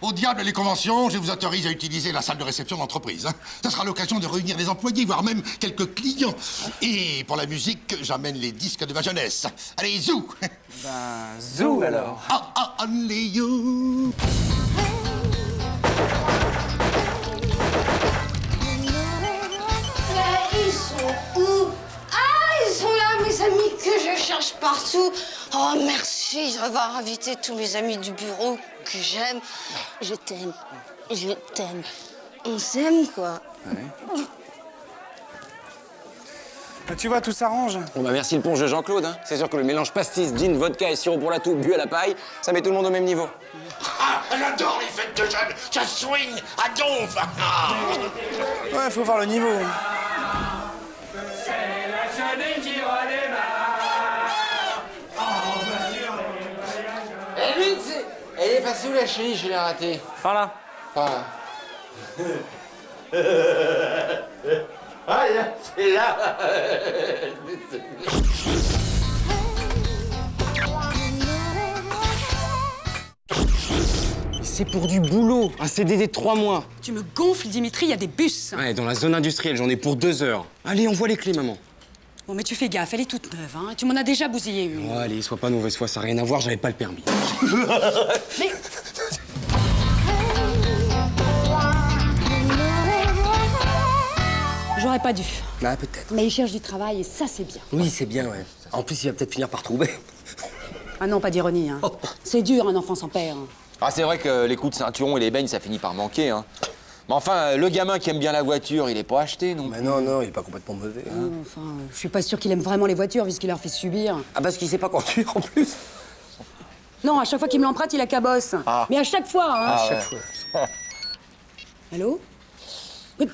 au diable les conventions, je vous autorise à utiliser la salle de réception d'entreprise. Hein. Ça sera l'occasion de réunir les employés, voire même quelques clients. Et pour la musique, j'amène les disques de ma jeunesse. Allez, zou! Ben, zou alors. Ah, ah, only you! Ils sont où? Ah, ils sont là, mes amis que je cherche partout. Oh, merci d'avoir invité tous mes amis du bureau que j'aime. Je t'aime. Je t'aime. On s'aime, quoi. Ouais. Bah, tu vois, tout s'arrange. Bon bah merci le ponche de Jean-Claude, hein. C'est sûr que le mélange pastis, gin, vodka et sirop pour la toux bu à la paille, ça met tout le monde au même niveau. Ah, j'adore les fêtes de jeunes. Ça swing à donf. Ah. Ouais, faut voir le niveau. Eh, Vince, elle est passée où la chérie? Je l'ai ratée. Par là. Par là. Ah, c'est là. C'est pour du boulot, un CDD de 3 mois. Tu me gonfles, Dimitri, il y a des bus. Ouais, dans la zone industrielle, j'en ai pour 2 heures. Allez, envoie les clés, maman. Bon, mais tu fais gaffe, elle est toute neuve, hein. Tu m'en as déjà bousillé une. Oh, allez, sois pas mauvaise foi, ça n'a rien à voir, j'avais pas le permis. Mais... J'aurais pas dû. Ah, peut-être. Mais il cherche du travail et ça, c'est bien. Oui, c'est bien, ouais. En plus, il va peut-être finir par trouver. Ah non, pas d'ironie, hein. C'est dur, un enfant sans père. Hein. Ah, c'est vrai que les coups de ceinturon et les beignes, ça finit par manquer, hein. Mais enfin, le gamin qui aime bien la voiture, il est pas acheté, non? Mais non, il est pas complètement mauvais. Hein. Enfin, je suis pas sûre qu'il aime vraiment les voitures, vu ce qu'il leur fait subir. Ah, parce qu'il sait pas conduire, en plus. Non, à chaque fois qu'il me l'emprunte, il la cabosse. Ah. Mais à chaque fois, hein. À chaque fois. Allô? Mais...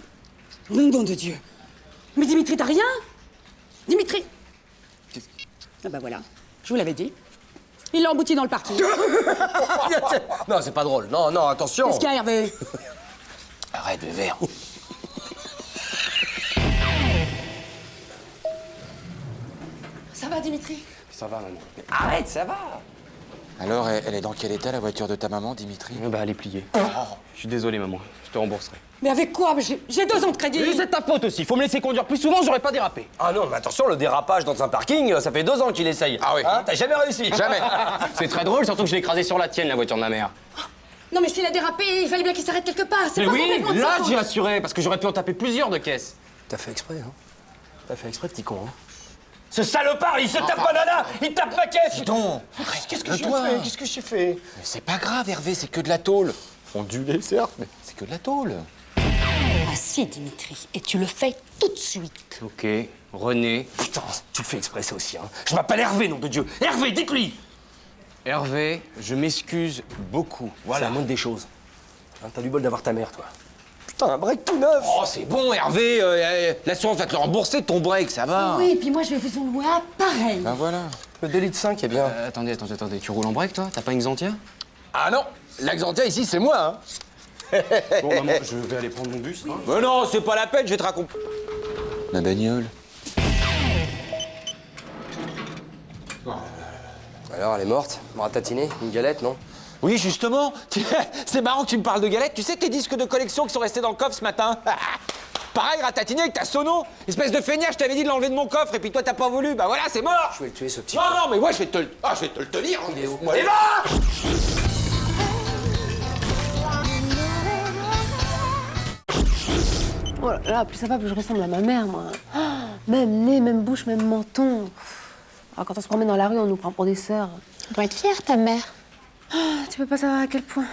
Nom de Dieu. Mais Dimitri, t'as rien? Dimitri? Ah bah voilà, je vous l'avais dit. Il l'a embouti dans le parking. Non, c'est pas drôle. Non, attention. Qu'est-ce qu'il y a, Hervé? Arrête, le verre. Ça va, Dimitri? Ça va, maman. Arrête, ça va. Alors, elle est dans quel état, la voiture de ta maman, Dimitri? Bah, elle est pliée. Je suis désolé, maman. Je te rembourserai. Mais avec quoi? J'ai 2 ans de crédit. C'est ta faute aussi. Faut me laisser conduire plus souvent, j'aurais pas dérapé. Ah non, mais attention, le dérapage dans un parking, ça fait 2 ans qu'il essaye. Ah oui. Hein, t'as jamais réussi. Jamais. C'est très drôle, surtout que je l'ai écrasé sur la tienne, la voiture de ma mère. Non, mais s'il a dérapé, il fallait bien qu'il s'arrête quelque part. C'est Mais pas oui, complètement de sa là, faute. j'ai assuré, parce que j'aurais pu en taper plusieurs de caisses. T'as fait exprès, hein? T'as fait exprès, petit con, hein? Ce salopard, il se tape ma nana, il tape ma caisse. Dis donc. Qu'est-ce que j'ai fait? Qu'est-ce que j'ai fait? Mais c'est pas grave, Hervé, c'est que de la tôle. Ondulé, certes, mais c'est que de la tôle. Ah si, Dimitri, et tu le fais tout de suite. Ok, René. Putain, tu le fais exprès, ça aussi, hein? Je m'appelle Hervé, nom de Dieu. Hervé, dites-lui. Hervé, je m'excuse beaucoup. Voilà. C'est la moindre des choses. Hein, t'as du bol d'avoir ta mère, toi. Putain, un break tout neuf. Oh, c'est bon, Hervé. L'assurance va te le rembourser, ton break, ça va. Oui, et puis moi, je vais vous en louer un pareil. Ben voilà. Le 2,5 litres est bien. Attendez. Tu roules en break, toi? T'as pas une Xantia? Ah non, la Xantia, ici, c'est moi, hein. Bon, maman, je vais aller prendre mon bus. Hein. Mais non, c'est pas la peine, je vais te raconter. La bagnole. Alors, elle est morte, ratatinée, une galette, non? Oui, justement. C'est marrant que tu me parles de galettes. Tu sais tes disques de collection qui sont restés dans le coffre ce matin? Pareil, ratatiné avec ta sono. Espèce de feignasse, je t'avais dit de l'enlever de mon coffre et puis toi t'as pas voulu. Bah voilà, c'est mort. Je vais le tuer, ce petit. Non, non, mais moi je vais te le tenir. Il est où? Moi, Eva! Oh là là, plus ça va, plus je ressemble à ma mère, moi. Ah, même nez, même bouche, même menton. Ah, quand on se promène dans la rue, on nous prend pour des sœurs. Tu dois être fière, ta mère. Ah, tu peux pas savoir à quel point.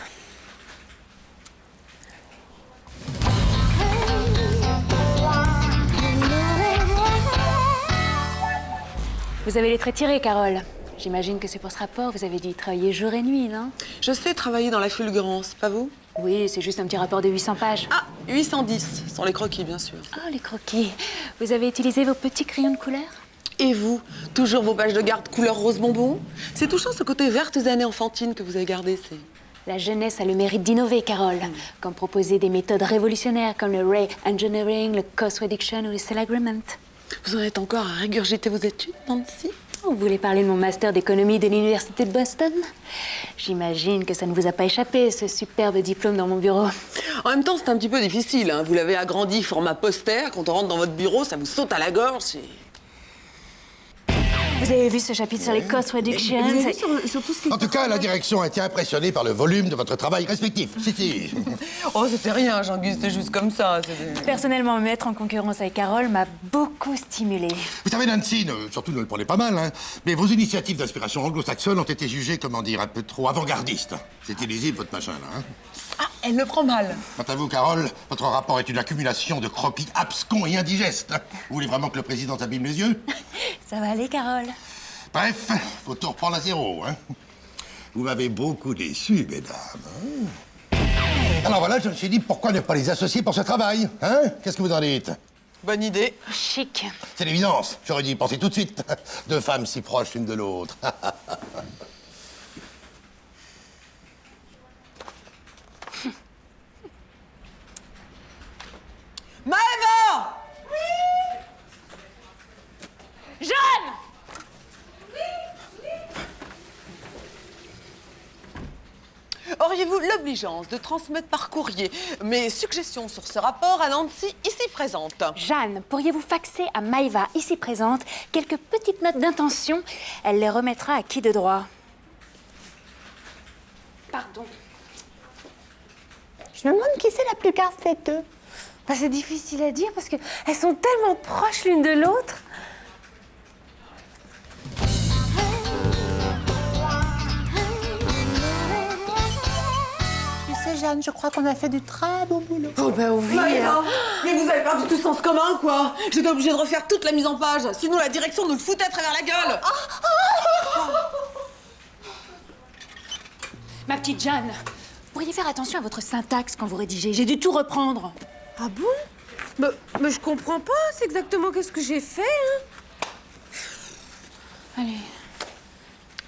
Vous avez les traits tirés, Carole. J'imagine que c'est pour ce rapport, vous avez dû travailler jour et nuit, non? Je sais travailler dans la fulgurance, pas vous? Oui, c'est juste un petit rapport de 800 pages. Ah, 810, sans les croquis, bien sûr. Oh, les croquis. Vous avez utilisé vos petits crayons de couleur? Et vous? Toujours vos pages de garde couleur rose bonbon? C'est touchant ce côté artisané enfantine que vous avez gardé, c'est... La jeunesse a le mérite d'innover, Carole. Comme proposer des méthodes révolutionnaires comme le Ray Engineering, le Cost Reduction ou le Cell Agreement. Vous en êtes encore à régurgiter vos études, Nancy? Vous voulez parler de mon master d'économie de l'Université de Boston? J'imagine que ça ne vous a pas échappé, ce superbe diplôme dans mon bureau. En même temps, c'est un petit peu difficile, hein. Vous l'avez agrandi format poster. Quand on rentre dans votre bureau, ça vous saute à la gorge. Vous avez vu ce chapitre sur les cost reduction? Sur tout ce qui... En tout cas, la direction a été impressionnée par le volume de votre travail respectif. Si. Oh, c'était rien, Jean-Guy, c'était juste comme ça. Personnellement, me mettre en concurrence avec Carole m'a beaucoup stimulée. Vous savez, Nancy, surtout ne le prenez pas mal, hein, mais vos initiatives d'inspiration anglo-saxonne ont été jugées, comment dire, un peu trop avant-gardistes. C'est illisible, votre machin, là. Hein. Ah, elle le prend mal. Quant à vous, Carole, votre rapport est une accumulation de croquis abscons et indigestes. Vous voulez vraiment que le président s'abîme les yeux? Ça va aller, Carole? Bref, faut tout reprendre à zéro, hein. Vous m'avez beaucoup déçu, mesdames. Hein. Alors voilà, je me suis dit, pourquoi ne pas les associer pour ce travail, hein? Qu'est-ce que vous en dites? Bonne idée. Chic. C'est l'évidence. J'aurais dû y penser tout de suite. Deux femmes si proches l'une de l'autre. Maëva! Jeanne! Auriez-vous l'obligeance de transmettre par courrier mes suggestions sur ce rapport à Nancy, ici présente? Jeanne, pourriez-vous faxer à Maëva, ici présente, quelques petites notes d'intention? Elle les remettra à qui de droit? Pardon. Je me demande qui c'est la plus garce des deux. Bah, c'est difficile à dire parce qu'elles sont tellement proches l'une de l'autre. Tu sais, Jeanne, je crois qu'on a fait du très beau boulot. Oh, bah oui. Maëva, mais vous avez perdu tout sens commun, quoi. J'étais obligée de refaire toute la mise en page. Sinon, la direction nous le foutait à travers la gueule. Ma petite Jeanne, vous pourriez faire attention à votre syntaxe quand vous rédigez. J'ai dû tout reprendre. Ah bon? Mais je comprends pas, c'est exactement qu'est-ce que j'ai fait, hein? Allez.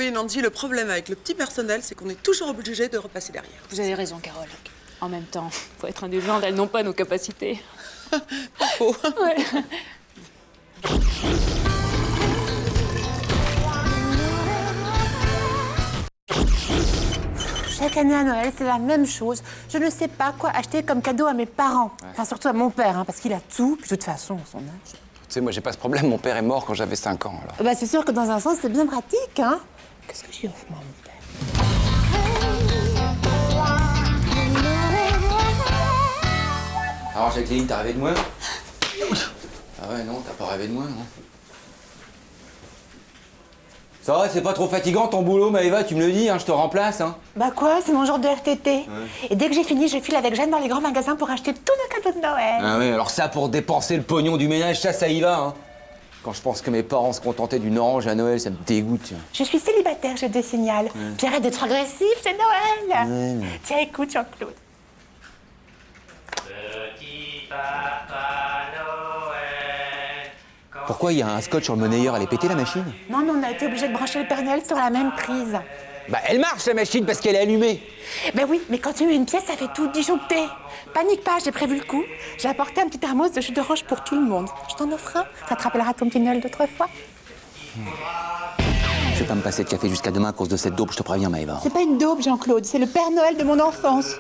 Oui, Nancy, le problème avec le petit personnel, c'est qu'on est toujours obligé de repasser derrière. Vous avez raison, Carole. En même temps, faut être indulgente, elles n'ont pas nos capacités. Pas faux. Ouais. Chaque année à Noël, c'est la même chose. Je ne sais pas quoi acheter comme cadeau à mes parents. Enfin, surtout à mon père, hein, parce qu'il a tout. Puis de toute façon, son âge. Tu sais, moi j'ai pas ce problème, mon père est mort quand j'avais 5 ans, alors. Bah, c'est sûr que dans un sens, c'est bien pratique, hein. Qu'est-ce que j'y offre, moi, à mon père? Alors, Jacqueline, t'as rêvé de moi? Ah ouais, non, t'as pas rêvé de moi, non? Ça va, c'est pas trop fatigant ton boulot, Maëva, tu me le dis, hein, je te remplace, hein? Bah quoi, c'est mon jour de RTT. Et dès que j'ai fini, je file avec Jeanne dans les grands magasins pour acheter tous nos cadeaux de Noël. Ah ouais, alors ça, pour dépenser le pognon du ménage, ça y va, hein? Quand je pense que mes parents se contentaient d'une orange à Noël, ça me dégoûte. Je suis célibataire, je te signale. Puis arrête d'être agressif, c'est Noël. Tiens, écoute, Jean-Claude. Petit Papa Noël. Pourquoi il y a un scotch sur le monnayeur? Elle est pétée, la machine? Non, mais on a été obligé de brancher le Père Noël sur la même prise. Bah, elle marche, la machine, parce qu'elle est allumée. Ben oui, mais quand tu mets une pièce, ça fait tout disjoncter. Panique pas, j'ai prévu le coup. J'ai apporté un petit thermos de jus d'orange pour tout le monde. Je t'en offre un. Ça te rappellera ton petit Noël d'autrefois. Je vais pas me passer de café jusqu'à demain à cause de cette dope, je te préviens, Maëva. C'est pas une daube, Jean-Claude. C'est le Père Noël de mon enfance.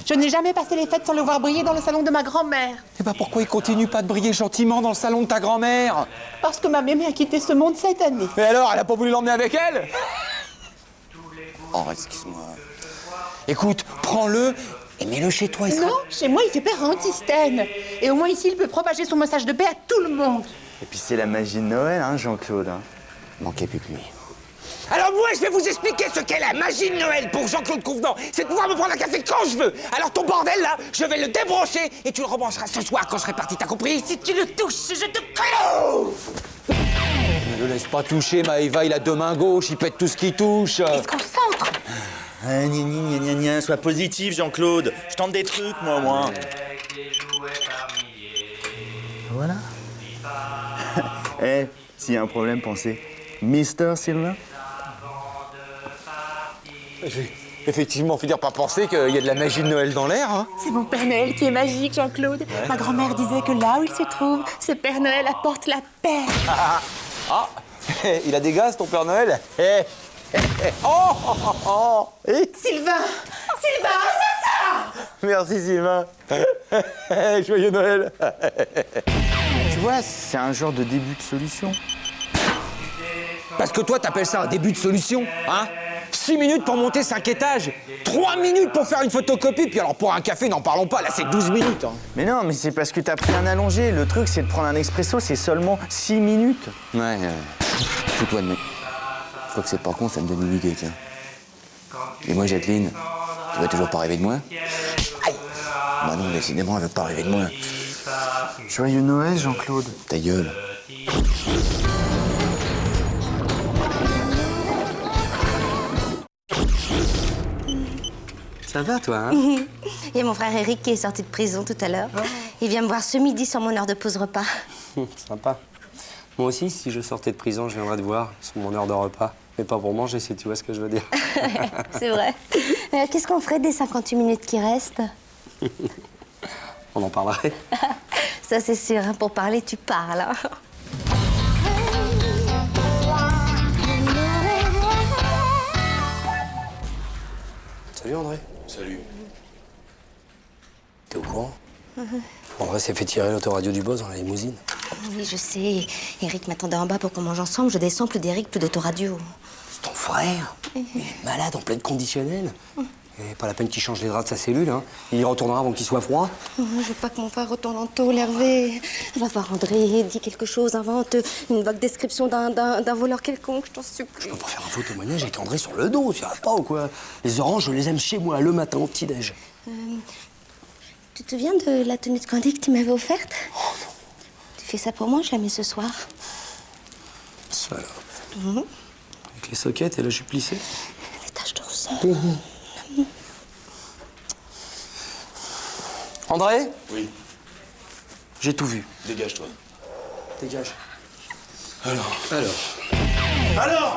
Je n'ai jamais passé les fêtes sans le voir briller dans le salon de ma grand-mère. Et bah pourquoi il continue pas de briller gentiment dans le salon de ta grand-mère? Parce que ma mémé a quitté ce monde cette année. Et alors, elle a pas voulu l'emmener avec elle? Oh, excuse-moi. Écoute, prends-le et mets-le chez toi. Non, chez moi, il fait peur à Antistène. Et au moins ici, il peut propager son message de paix à tout le monde. Et puis c'est la magie de Noël, hein, Jean-Claude. Hein. Manquait plus que lui. Alors moi, je vais vous expliquer ce qu'est la magie de Noël pour Jean-Claude Convenant. C'est de pouvoir me prendre un café quand je veux. Alors ton bordel, là, je vais le débrancher et tu le rebrancheras ce soir quand je serai parti, t'as compris? Si tu le touches, je te colle. Ne le laisse pas toucher, Maëva, il a 2 mains gauches, il pète tout ce qu'il touche. Il se concentre. Gna, sois positif, Jean-Claude. Je tente des trucs, moi, au moins. Voilà. Eh, s'il y a un problème, pensez. Mister Silver? Je vais effectivement finir par penser qu'il y a de la magie de Noël dans l'air. Hein. C'est mon Père Noël qui est magique, Jean-Claude. Ouais. Ma grand-mère disait que là où il se trouve, ce Père Noël apporte la paix. Ah, il a des gaz, ton Père Noël. Oh. Sylvain, c'est ça. Merci, Sylvain. Joyeux Noël. Tu vois, c'est un genre de début de solution. Parce que toi, t'appelles ça un début de solution, hein? 6 minutes pour monter 5 étages, 3 minutes pour faire une photocopie, puis alors pour un café, n'en parlons pas, là c'est 12 minutes. Hein. Mais non, mais c'est parce que t'as pris un allongé. Le truc, c'est de prendre un expresso, c'est seulement 6 minutes. Ouais, fous-toi de mec. Je crois que c'est pas con, ça me donne une idée, tiens. Et moi, Jacqueline, tu vas toujours pas rêver de moi? Aïe. Bah non, décidément, elle veut pas rêver de moi. Joyeux Noël, Jean-Claude. Ta gueule. Ça va, toi, hein? Il y a mon frère Eric qui est sorti de prison tout à l'heure. Il vient me voir ce midi sur mon heure de pause repas. Sympa. Moi aussi, si je sortais de prison, je viendrais te voir sur mon heure de repas. Mais pas pour manger, si tu vois ce que je veux dire. C'est vrai. Qu'est-ce qu'on ferait des 58 minutes qui restent? On en parlerait. Ça, c'est sûr. Hein, pour parler, tu parles. Hein. Salut, André. Salut. T'es au courant? André s'est fait tirer l'autoradio du boss dans la limousine. Oui, je sais. Eric m'attendait en bas pour qu'on mange ensemble. Je descends, plus d'Eric, plus d'autoradio. C'est ton frère. Il est malade en pleine conditionnelle. Et pas la peine qu'il change les draps de sa cellule, hein. Il y retournera avant qu'il soit froid. Je veux pas que mon frère retourne en tôle, Hervé. Va voir André, dis quelque chose, invente une vague description d'un voleur quelconque, je t'en supplie. Je peux pas faire un faux témoignage avec André sur le dos, tu vas pas ou quoi? Les oranges, je les aime chez moi, le matin, au petit-déj. Tu te souviens de la tenue de Candy que tu m'avais offerte? Oh non. Tu fais ça pour moi, je la mets ce soir. Salope. Avec les soquettes et la jupe plissée. Les taches de rousseur. André? Oui. J'ai tout vu. Dégage-toi. Dégage. Alors?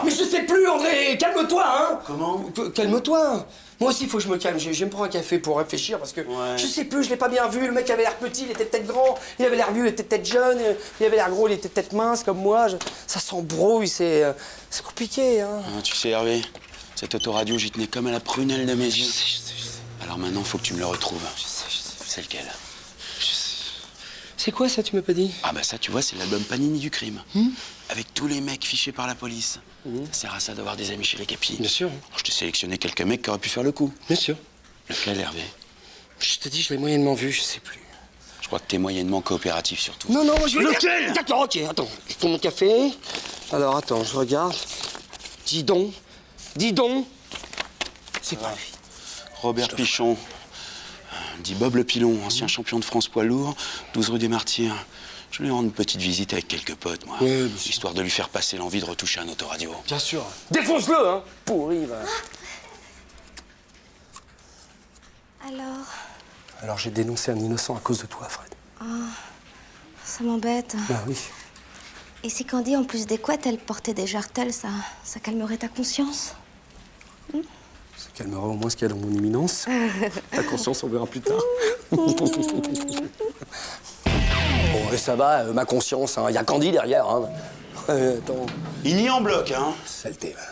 Mais je sais plus, André! Calme-toi, hein! Comment? Calme-toi! Moi aussi, il faut que je me calme. Je vais me prendre un café pour réfléchir parce que je sais plus, je l'ai pas bien vu. Le mec avait l'air petit, il était peut-être grand. Il avait l'air vieux, il était peut-être jeune. Il avait l'air gros, il était peut-être mince comme moi. Ça s'embrouille, c'est compliqué, hein. Ah, tu sais, Hervé, cette autoradio, j'y tenais comme à la prunelle de mes yeux. Je sais. Alors maintenant, faut que tu me le retrouves. Je sais. C'est lequel? C'est quoi ça, tu m'as pas dit? Ah bah ça, tu vois, c'est l'album Panini du crime. Avec tous les mecs fichés par la police. Ça sert à ça d'avoir des amis chez les capis. Bien sûr. Je t'ai sélectionné quelques mecs qui auraient pu faire le coup. Bien sûr. Lequel, Hervé? Je te dis, je l'ai moyennement vu, je sais plus. Je crois que t'es moyennement coopératif surtout. Non, je veux Lequel? dire... D'accord, ok, attends. Je prends mon café. Alors, attends, je regarde. Dis donc. C'est pas lui. Robert Pichon. Dit Bob le Pilon, ancien champion de France poids lourd, 12 rue des Martyrs. Je lui rends une petite visite avec quelques potes, moi. Oui, histoire de lui faire passer l'envie de retoucher un autoradio. Bien sûr. Défonce-le, hein! Pourri, va. Alors, j'ai dénoncé un innocent à cause de toi, Fred. Oh, ça m'embête. Bah oui. Et si Candy, en plus des couettes, elle portait des jartelles, ça calmerait ta conscience? Ça calmera au moins ce qu'il y a dans mon imminence. Ta conscience, on verra plus tard. Bon, et ça va, ma conscience, il y a Candy derrière. Hein. Attends. Il nie en bloc, hein? Saleté, va.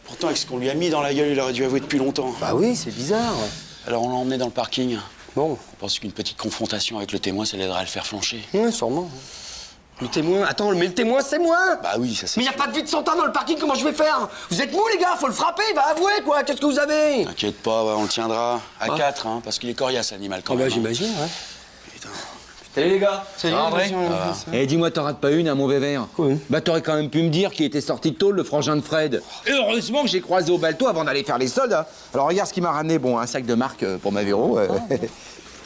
Pourtant, avec ce qu'on lui a mis dans la gueule, il aurait dû avouer depuis longtemps. Bah oui, c'est bizarre. Alors on l'a emmené dans le parking. Bon. On pense qu'une petite confrontation avec le témoin, ça l'aiderait à le faire flancher. Ouais, sûrement. Le témoin, attends, mais le témoin, c'est moi! Bah oui, ça c'est. Mais y a pas de vide sans dans le parking, comment je vais faire? Vous êtes mous, les gars, faut le frapper, il va avouer, quoi, qu'est-ce que vous avez? T'inquiète pas, ouais, on le tiendra. À 4, hein, parce qu'il est coriace, l'animal, quand Ah bah même. j'imagine, ouais. Salut les gars. Salut, André. Eh, dis-moi, t'en rates pas une, un mauvais verre. Quoi? Bah, t'aurais quand même pu me dire qu'il était sorti de tôle, le frangin de Fred. Et heureusement que j'ai croisé au balto avant d'aller faire les soldes. Hein. Alors, regarde ce qu'il m'a ramené. Bon, un sac de marque pour ma Véro.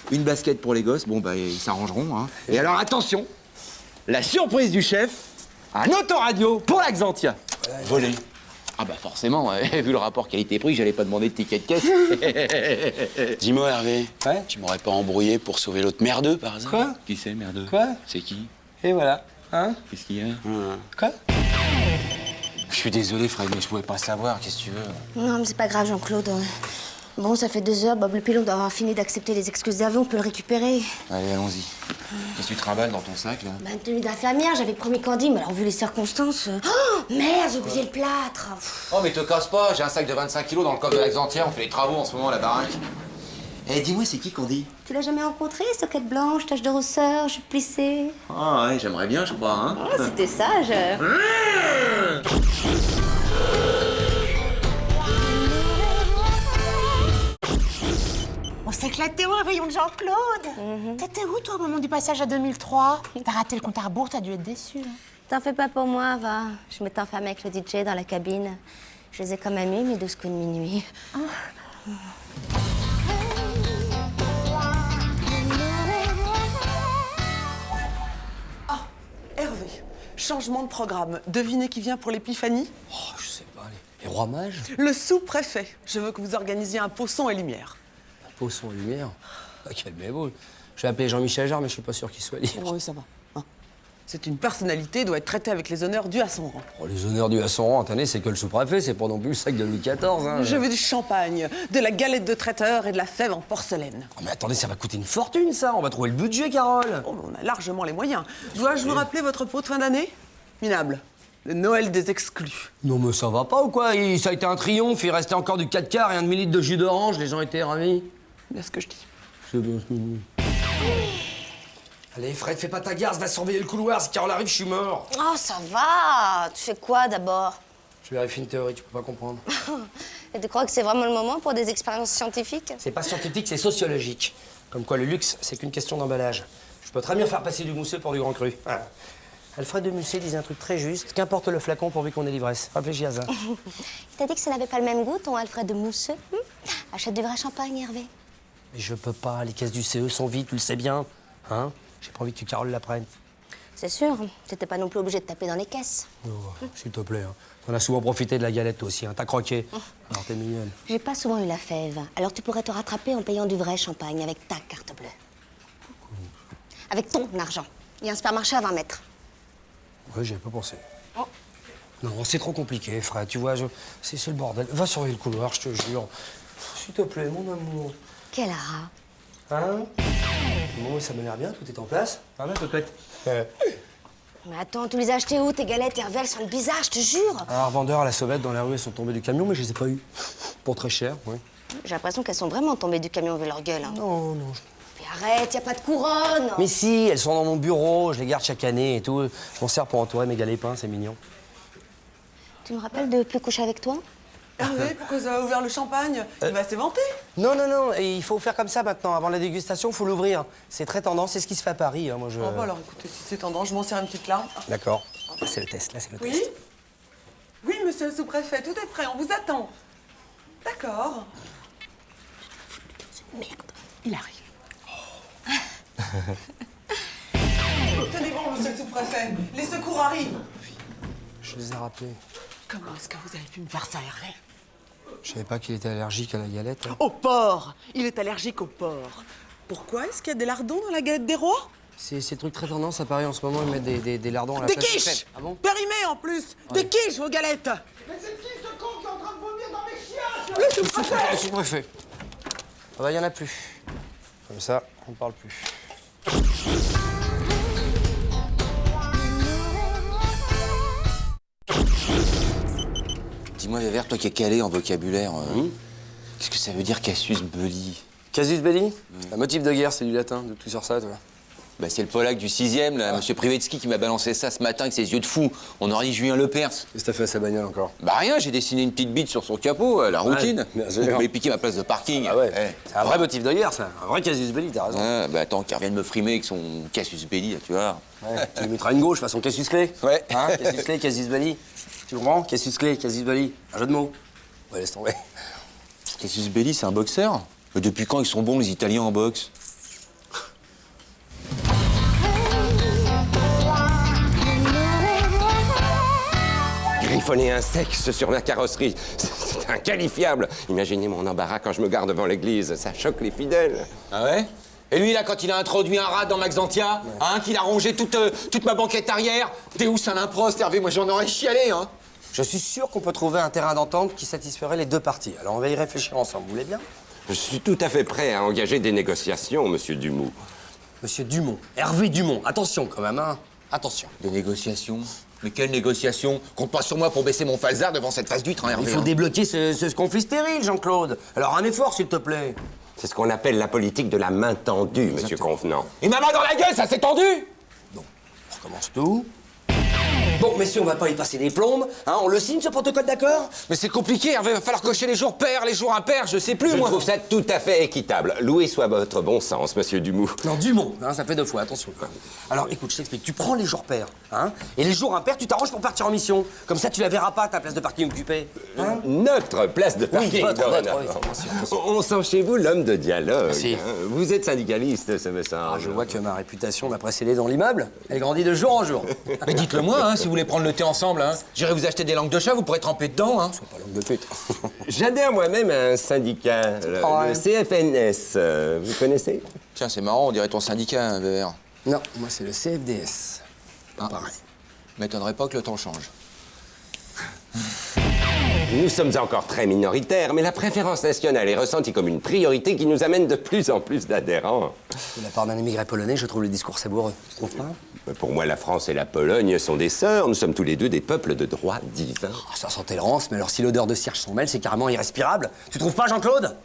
Une basket pour les gosses. Bon, bah, ils s'arrangeront. Hein. Et alors, attention, la surprise du chef, un autoradio pour l'Axantia. Volé. Ah bah forcément, ouais. Vu le rapport qualité-prix, j'allais pas demander de ticket de caisse. Dis-moi, Hervé, Ouais. tu m'aurais pas embrouillé pour sauver l'autre merdeux, par hasard? Quoi? Qui c'est, merdeux? Quoi? C'est qui? Et voilà, hein? Qu'est-ce qu'il y a? Quoi? Je suis désolé, Fred, mais je pouvais pas savoir. Qu'est-ce que tu veux? Non, mais c'est pas grave, Jean-Claude. Bon, ça fait 2 heures, Bob le pilon doit avoir fini d'accepter les excuses d'avant, on peut le récupérer. Allez, allons-y. Qu'est-ce que tu trimbales dans ton sac, là? Bah, une tenue d'infirmière, j'avais promis Candy, mais alors vu les circonstances... Oh, merde, j'ai oublié le plâtre. Oh, mais te casse pas, j'ai un sac de 25 kilos dans le coffre de l'Axantia, on fait les travaux en ce moment à la baraque. Eh, dis-moi, c'est qui Candy? Tu l'as jamais rencontré, soquette blanche, tache de rousseur, jupe plissée? Ah ouais, j'aimerais bien, je crois, hein. Oh, c'était sage. On s'est éclaté au rayon de Jean-Claude. T'étais où, toi, au moment du passage à 2003? T'as raté le compte à rebours, t'as dû être déçu. Hein. T'en fais pas pour moi, va. Je m'étais enfermée avec le DJ dans la cabine. Je les ai comme amis, mes 12 coups de minuit. Hervé, changement de programme. Devinez qui vient pour l'épiphanie? Oh, je sais pas, les rois mages? Le sous-préfet. Je veux que vous organisiez un pot son et lumière. Peau, son et lumière. Ah, quel bémol. Je vais appeler Jean-Michel Jarre, mais je suis pas sûr qu'il soit libre. Oh, oui, ça va. Hein. C'est une personnalité, doit être traitée avec les honneurs dus à son rang. Oh, les honneurs dus à son rang, attendez, c'est que le sous-préfet, c'est pas non plus le sac de Louis XIV, hein. Je veux du champagne, de la galette de traiteur et de la fève en porcelaine. Oh, mais attendez, ça va coûter une fortune, ça. On va trouver le budget, Carole. Oh, on a largement les moyens. Dois-je vous rappeler votre pot de fin d'année? Minable. Le Noël des exclus. Non, mais ça va pas ou quoi? Ça a été un triomphe, il restait encore du 4 quarts et un demi-litre de jus d'orange, les gens étaient ravis. Bien ce que je dis. C'est bien ce que je dis. Allez, Fred, fais pas ta garce, va surveiller le couloir. Si Carole arrive, je suis mort. Oh, ça va. Tu fais quoi, d'abord? Je vérifie une théorie, tu peux pas comprendre. Et tu crois que c'est vraiment le moment pour des expériences scientifiques? C'est pas scientifique, c'est sociologique. Comme quoi, le luxe, c'est qu'une question d'emballage. Je peux très bien faire passer du mousseux pour du grand cru. Voilà. Alfred de Musset disait un truc très juste. Qu'importe le flacon pourvu qu'on ait l'ivresse. Réfléchis à ça. Il t'a dit que ça n'avait pas le même goût, ton Alfred de Mousseux? Achète du vrai champagne, Hervé. Mais je peux pas, les caisses du CE sont vides, tu le sais bien. Hein? J'ai pas envie que Carole la prenne. C'est sûr, t'étais pas non plus obligé de taper dans les caisses. Oh, s'il te plaît. Hein. T'en as souvent profité de la galette, toi aussi. Hein. T'as croqué. Alors t'es mignonne. J'ai pas souvent eu la fève. Alors tu pourrais te rattraper en payant du vrai champagne avec ta carte bleue. Avec ton argent. Il y a un supermarché à 20 mètres. Ouais, j'y avais pas pensé. Non, c'est trop compliqué, Fred. Tu vois, c'est le bordel. Va surveiller le couloir, je te jure. S'il te plaît, mon amour. Quel rat. Hein? Bon, ça m'a l'air bien, tout est en place. Hein, ma cocotte? Mais attends, tu les as achetées où, tes galettes, Hervé? Elles sont bizarres, je te jure. Un revendeur à la sauvette dans la rue, elles sont tombées du camion, mais je les ai pas eues. Pour très cher, oui. J'ai l'impression qu'elles sont vraiment tombées du camion vu leur gueule. Hein. Non. Mais arrête, y a pas de couronne. Mais si, elles sont dans mon bureau, je les garde chaque année et tout. Je m'en sers pour entourer mes galets-pins, c'est mignon. Tu me rappelles de plus coucher avec toi? Hervé, pourquoi ça a ouvert le champagne? Il va s'éventer. Non, et il faut faire comme ça maintenant. Avant la dégustation, il faut l'ouvrir. C'est très tendance, c'est ce qui se fait à Paris. Hein, moi, je... Oh, bah alors écoutez, si c'est tendance, je m'en sers une petite larme. D'accord. Là, c'est le test, là, c'est le Oui? test. Oui, monsieur le sous-préfet, tout est prêt, on vous attend. D'accord. Merde, il arrive. Tenez bon, monsieur le sous-préfet, les secours arrivent. Je les ai rappelés. Comment est-ce que vous avez pu me faire ça, Hervé? Je savais pas qu'il était allergique à la galette. Hein. Au porc. Il est allergique au porc. Pourquoi est-ce qu'il y a des lardons dans la galette des rois? C'est ces trucs très tendance à Paris en ce moment, ils mettent des lardons à la Des place. quiches. Ah bon? Périmés en plus. Ouais. Des quiches aux galettes. Mais c'est qui ce con qui est en train de vomir dans mes chiottes? Le sous-préfet. Le sous-préfet. Ah bah, il y en a plus. Comme ça, on ne parle plus. Dis-moi, Vévert, toi qui es calé en vocabulaire, qu'est-ce que ça veut dire Cassius Belli? Casus belli? Un motif de guerre, c'est du latin, de tout sur ça, toi. Bah, c'est le Polac du 6e, là, monsieur Privetsky, qui m'a balancé ça ce matin avec ses yeux de fou. On aurait dit Julien Lepers. Qu'est-ce que t'as fait à sa bagnole encore? Bah rien, j'ai dessiné une petite bite sur son capot, la routine. bien sûr. Vous m'avez piqué ma place de parking. Ah ouais, c'est un vrai motif de guerre, ça. Un vrai casus belli, t'as raison. Ah, bah attends, qu'il revienne me frimer avec son Cassius Belli, là, tu vois. Ouais, tu lui mettras une gauche, façon casus clé. Ouais. Hein, casus clé, casus belli. Tu comprends? Casus clé, casus belli. Un jeu de mots. Ouais, laisse tomber. Cassius Belli, c'est un boxeur? Mais depuis quand ils sont bons, les Italiens, en boxe? Griffonner un sexe sur la carrosserie, c'est inqualifiable. Imaginez mon embarras quand je me gare devant l'église, ça choque les fidèles. Ah ouais? Et lui, là, quand il a introduit un rat dans Maxantia, hein, qu'il a rongé toute ma banquette arrière, t'es où, ça l'improste, Hervé? Moi, j'en aurais chialé, hein. Je suis sûr qu'on peut trouver un terrain d'entente qui satisferait les deux parties. Alors on va y réfléchir ensemble, vous voulez bien? Je suis tout à fait prêt à engager des négociations, monsieur Dumont. Monsieur Dumont, Hervé Dumont, attention quand même, hein. Attention. Des négociations? Mais quelle négociation? Compte pas sur moi pour baisser mon falzar devant cette face d'huître, hein, Hervé. Il faut débloquer ce conflit stérile, Jean-Claude. Alors un effort, s'il te plaît. C'est ce qu'on appelle la politique de la main tendue, monsieur Convenant. Et ma main dans la gueule, ça s'est tendu! On recommence tout. Bon, messieurs, on va pas y passer des plombes, hein, on le signe ce protocole, d'accord? Mais c'est compliqué, Hervé, va falloir cocher les jours pairs, les jours impairs, je sais plus, Je moi. trouve ça tout à fait équitable. Loué soit votre bon sens, monsieur Dumont. Non, Dumont, hein, ça fait deux fois, attention. Alors, écoute, je t'explique, tu prends les jours pairs, hein, et les jours impairs, tu t'arranges pour partir en mission. Comme ça, tu la verras pas, ta place de parking occupée. Hein? Notre place de parking. Oui, votre, dorénavant. oui, bien sûr, bien sûr. On sent chez vous l'homme de dialogue. Merci. Hein. Vous êtes syndicaliste, ça me semble. Ah, je vois que ma réputation m'a précédé dans l'immeuble. Elle grandit de jour en jour. Mais dites-le moi, hein, si vous voulez prendre le thé ensemble, hein. J'irai vous acheter des langues de chat, vous pourrez tremper dedans, hein. Sois pas langue de pute. J'adhère moi-même à un syndicat, le CFNS. Vous connaissez? Tiens, c'est marrant, on dirait ton syndicat, hein, VR. Non, moi c'est le CFDS. Ah. Pareil. M'étonnerait pas que le temps change. Nous sommes encore très minoritaires, mais la préférence nationale est ressentie comme une priorité qui nous amène de plus en plus d'adhérents. De la part d'un émigré polonais, je trouve le discours savoureux. Tu trouves pas? Pour moi, la France et la Pologne sont des sœurs. Nous sommes tous les deux des peuples de droit divin. Oh, ça sent tolérance, mais alors si l'odeur de cierge s'en mêle, c'est carrément irrespirable. Tu trouves pas, Jean-Claude?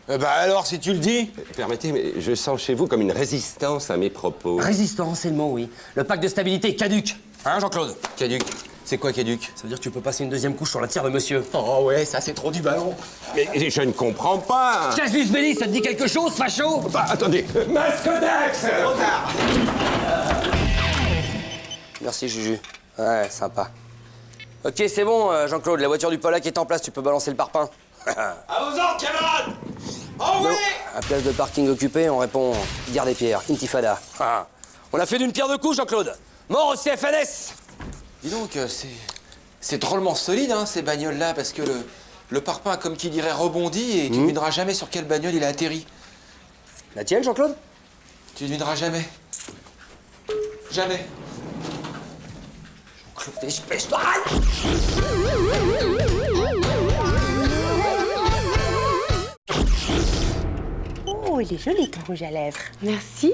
Bah alors, si tu le dis. Permettez, mais je sens chez vous comme une résistance à mes propos. Résistance, c'est le mot, oui. Le pacte de stabilité est caduc. Hein, Jean-Claude? Caduc? C'est quoi caduc? Ça veut dire que tu peux passer une deuxième couche sur la tire de monsieur. Oh ouais, ça c'est trop du ballon. Mais je ne comprends pas. Casus belli, ça te dit quelque chose, facho? Bah, attendez. Mascodax! Merci, Juju. Ouais, sympa. Ok, c'est bon, Jean-Claude, la voiture du Polac est en place, tu peux balancer le parpaing. À vos ordres, camarades! Oh oui! À place de parking occupé, on répond guerre des pierres, intifada. Ah. On a fait d'une pierre deux coups, Jean-Claude. Mort au CFNS! Dis donc, c'est drôlement solide, hein, ces bagnoles-là, parce que le parpaing, comme qui dirait, rebondit et tu ne devineras jamais sur quelle bagnole il a atterri. La tienne, Jean-Claude? Tu ne devineras jamais. Jamais. Jean-Claude, espèce de... Oh, il est joli ton rouge à lèvres. Merci.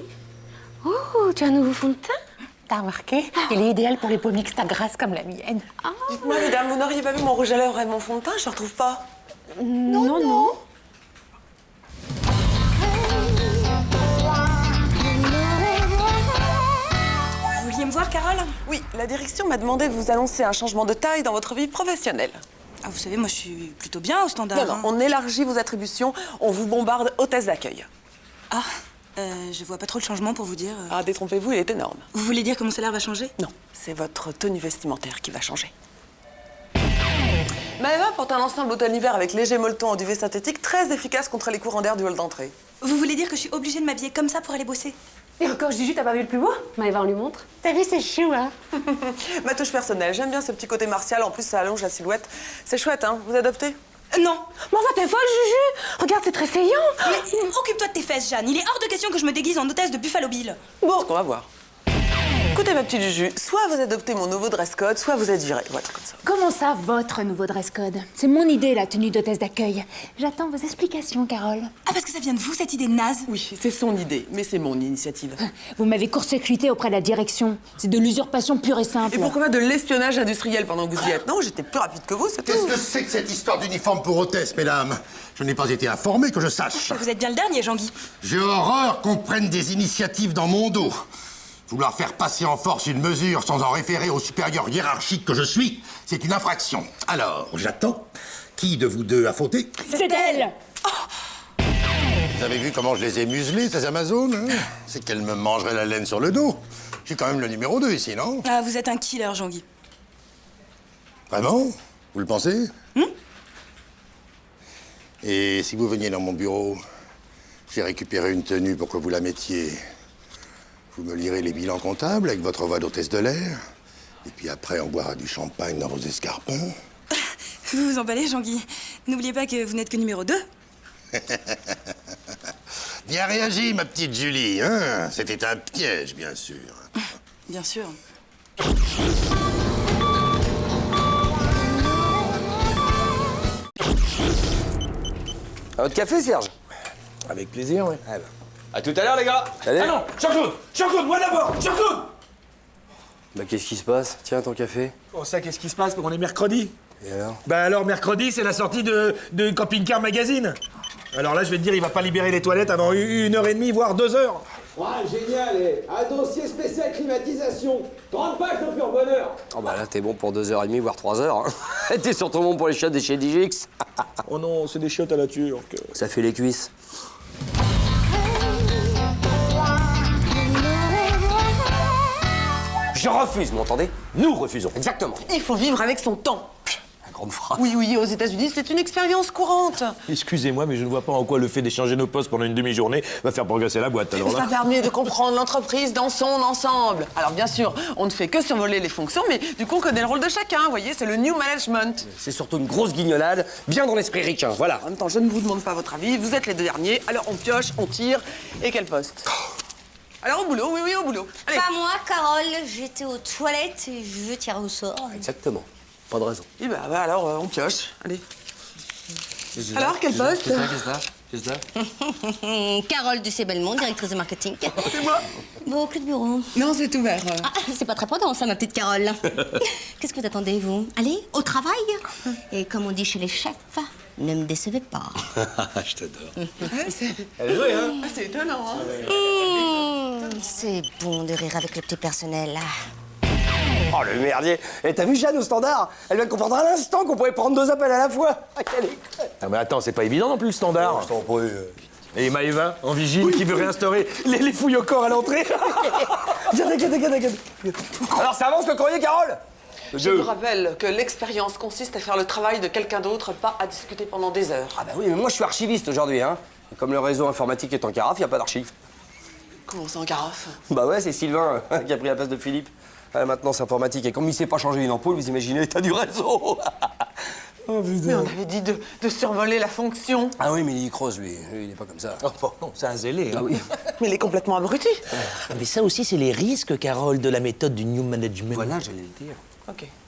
Oh, tu as un nouveau fond de teint? T'as remarqué? Il est idéal pour les peaux mixtes à grasse comme la mienne. Dites-moi, mesdames, vous n'auriez pas vu mon rouge à lèvres et mon fond de teint? Je ne retrouve pas. Non. Vous vouliez me voir, Carole? Oui, la direction m'a demandé de vous annoncer un changement de taille dans votre vie professionnelle. Ah, vous savez, moi, je suis plutôt bien au standard. Non, on élargit vos attributions, on vous bombarde hôtesse d'accueil. Ah, je vois pas trop le changement pour vous dire. Ah, détrompez-vous, il est énorme. Vous voulez dire que mon salaire va changer? Non, c'est votre tenue vestimentaire qui va changer. Maëva porte un ensemble automne-hiver avec léger molleton en duvet synthétique, très efficace contre les courants d'air du hall d'entrée. Vous voulez dire que je suis obligée de m'habiller comme ça pour aller bosser? Et encore, Juju, t'as pas vu le plus beau? Maëva, on lui montre. T'as vu, c'est chou, hein? Ma touche personnelle, j'aime bien ce petit côté martial, en plus ça allonge la silhouette. C'est chouette, hein? Vous adoptez? Non. Mais enfin, t'es folle, Juju! Regarde, c'est très saillant! Mais occupe-toi de tes fesses, Jeanne. Il est hors de question que je me déguise en hôtesse de Buffalo Bill. Bon, ce qu'on va voir. Écoutez, ma petite Juju, soit vous adoptez mon nouveau dress code, soit vous êtes virée. Voilà, comme ça. Comment ça, votre nouveau dress code? C'est mon idée, la tenue d'hôtesse d'accueil. J'attends vos explications, Carole. Ah, parce que ça vient de vous, cette idée naze? Oui, c'est son idée, mais c'est mon initiative. Vous m'avez court-circuité auprès de la direction. C'est de l'usurpation pure et simple. Et pourquoi pas de l'espionnage industriel pendant que vous y êtes? Non, j'étais plus rapide que vous, c'est tout. Qu'est-ce que c'est que cette histoire d'uniforme pour hôtesse, mesdames? Je n'ai pas été informé, que je sache. Vous êtes bien le dernier, Jean-Guy. J'ai horreur qu'on prenne des initiatives dans mon dos. Vouloir faire passer en force une mesure sans en référer au supérieur hiérarchique que je suis, c'est une infraction. Alors, j'attends. Qui de vous deux a fauté? C'est elle. Vous avez vu comment je les ai muselés, ces Amazones, hein? C'est qu'elles me mangeraient la laine sur le dos. Je suis quand même le numéro 2 ici, non? Ah, vous êtes un killer, Jean-Guy. Vraiment? Vous le pensez? Et si vous veniez dans mon bureau, j'ai récupéré une tenue pour que vous la mettiez. Vous me lirez les bilans comptables avec votre voix d'hôtesse de l'air. Et puis après, on boira du champagne dans vos escarpins. Vous vous emballez, Jean-Guy. N'oubliez pas que vous n'êtes que numéro 2. Bien réagi, ma petite Julie, hein? C'était un piège, bien sûr. Bien sûr. Un autre café, Serge? Avec plaisir, oui. Ah ben. À tout à l'heure, les gars. Allez. Ah non, Jean-Claude! Jean-Claude, moi d'abord! Jean-Claude! Bah, qu'est-ce qui se passe? Tiens, ton café. Oh, ça, qu'est-ce qui se passe? On est mercredi. Et alors? Bah alors, mercredi, c'est la sortie de Camping Car Magazine. Alors là, je vais te dire, il va pas libérer les toilettes avant 1h30, voire 2 heures. Ah, génial, un dossier spécial climatisation. 30 pages de pur bonheur. Oh bah là, t'es bon pour 2h30, voire 3 heures. Hein. T'es surtout bon pour les chiottes de chez Digix. Oh non, c'est des chiottes à la turque. Ça fait les cuisses. Je refuse, vous m'entendez? Nous refusons. Exactement. Il faut vivre avec son temps. La grande phrase. Oui, aux États-Unis, c'est une expérience courante. Excusez-moi, mais je ne vois pas en quoi le fait d'échanger nos postes pendant une demi-journée va faire progresser la boîte, alors là. Ça permet de comprendre l'entreprise dans son ensemble. Alors bien sûr, on ne fait que survoler les fonctions, mais du coup on connaît le rôle de chacun, vous voyez, c'est le new management. C'est surtout une grosse guignolade, bien dans l'esprit ricain, voilà. En même temps, je ne vous demande pas votre avis, vous êtes les deux derniers, alors on pioche, on tire, et quel poste? Alors au boulot, oui, au boulot. Allez. Pas moi, Carole, j'étais aux toilettes et je veux tirer au sort. Exactement, pas de raison. Et bah alors on pioche, allez. Alors, quel poste? Qu'est-ce que Carole Ducé-Belmont, directrice de marketing. C'est moi. Vos clés de bureau. Non, c'est ouvert. Ah, c'est pas très prudent, ça, ma petite Carole. Qu'est-ce que vous attendez, vous? Allez, au travail. Et comme on dit chez les chefs, ne me décevez pas. Je t'adore. Elle est jouée, hein? Ah, c'est étonnant, hein? C'est bon de rire avec le petit personnel. Oh, le merdier. Et t'as vu Jeanne au standard? Elle vient de comprendre à l'instant qu'on pouvait prendre 2 appels à la fois. Ah, quelle est... Ah mais attends, c'est pas évident non plus le standard. Je t'en prie. Et Maëva, en vigile, qui veut réinstaurer les fouilles au corps à l'entrée. Viens, t'inquiète. Alors, ça avance le courrier, Carole? Je vous rappelle que l'expérience consiste à faire le travail de quelqu'un d'autre, pas à discuter pendant des heures. Ah bah oui, mais moi je suis archiviste aujourd'hui, hein. Et comme le réseau informatique est en carafe, y a pas d'archives. Comment ça, en carafe? Bah ouais, c'est Sylvain qui a pris la place de Philippe. Maintenant, c'est informatique. Et comme il sait pas changer une ampoule, vous imaginez, t'as du réseau. Oh, mais on avait dit de survoler la fonction. Ah oui, mais il y croise, lui. Lui, il est pas comme ça. Oh, bon, non, c'est un zélé. Ah oui. Mais il est complètement abruti. Mais ça aussi, c'est les risques, Carole, de la méthode du New Management. Voilà, j'allais le dire.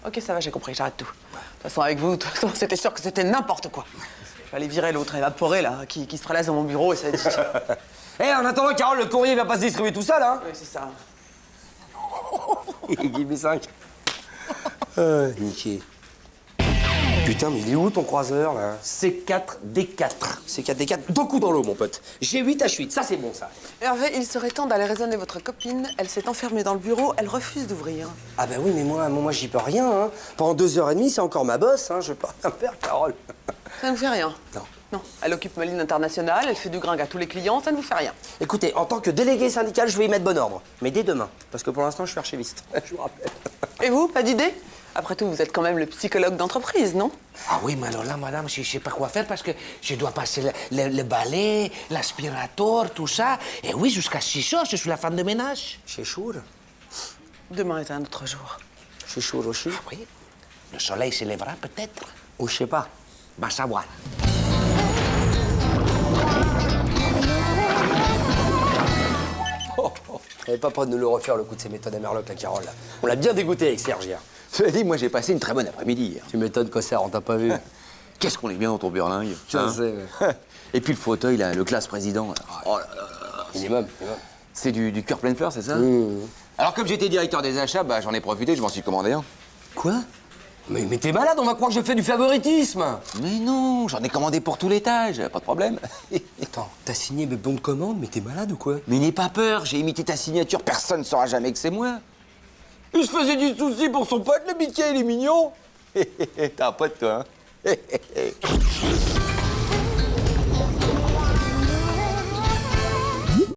Ok, ça va, j'ai compris, j'arrête tout. De toute façon, avec vous, c'était sûr que c'était n'importe quoi. Je vais aller virer l'autre évaporé, là, qui se prélasse dans mon bureau et ça va être... Eh, en attendant, Carole, le courrier va pas se distribuer tout seul, hein? Oui, c'est ça. Give me 5. Niqué. Putain, mais il est où ton croiseur, là? C4D4. C4D4, 2 coups dans l'eau, mon pote. G8 H8, ça c'est bon, ça. Hervé, il serait temps d'aller raisonner votre copine. Elle s'est enfermée dans le bureau, elle refuse d'ouvrir. Ah bah oui, mais moi j'y peux rien, hein. Pendant 2h30, c'est encore ma bosse, hein. Je vais pas rien faire, Carole. Ça ne vous fait rien? Non, elle occupe ma ligne internationale, elle fait du gringue à tous les clients, ça ne vous fait rien. Écoutez, en tant que délégué syndical, je vais y mettre bon ordre. Mais dès demain, parce que pour l'instant, je suis archiviste. Je vous rappelle. Et vous, pas d'idée? Après tout, vous êtes quand même le psychologue d'entreprise, non? Ah oui, mais alors là, madame, je ne sais pas quoi faire parce que je dois passer le balai, l'aspirateur, tout ça. Et oui, jusqu'à 6 heures, je suis la femme de ménage. C'est chaud. Demain est un autre jour. C'est chaud aussi? Ah oui. Le soleil se lèvera peut-être. Ou je sais pas. Va savoir. Elle n'est pas prête de nous le refaire, le coup de ses méthodes à Merloc, la Carole, là. On l'a bien dégoûté avec Serge hier. Cela dit, moi j'ai passé une très bonne après-midi. Tu m'étonnes, Cossard, on t'a pas vu. Qu'est-ce qu'on est bien dans ton berlingue. Je sais, ouais. Et puis le fauteuil, là, le classe président. Là. Oh là là là. Minimum. C'est du cœur plein de fleurs, c'est ça Alors comme j'étais directeur des achats, bah j'en ai profité, je m'en suis commandé un. Quoi? Mais t'es malade, on va croire que je fais du favoritisme. Mais non, j'en ai commandé pour tout l'étage, pas de problème. Attends, t'as signé mes bons de commande, mais t'es malade ou quoi? Mais n'aie pas peur, j'ai imité ta signature, personne ne saura jamais que c'est moi. Il se faisait du souci pour son pote, le Mickey, il est mignon. T'as un pote, toi, hein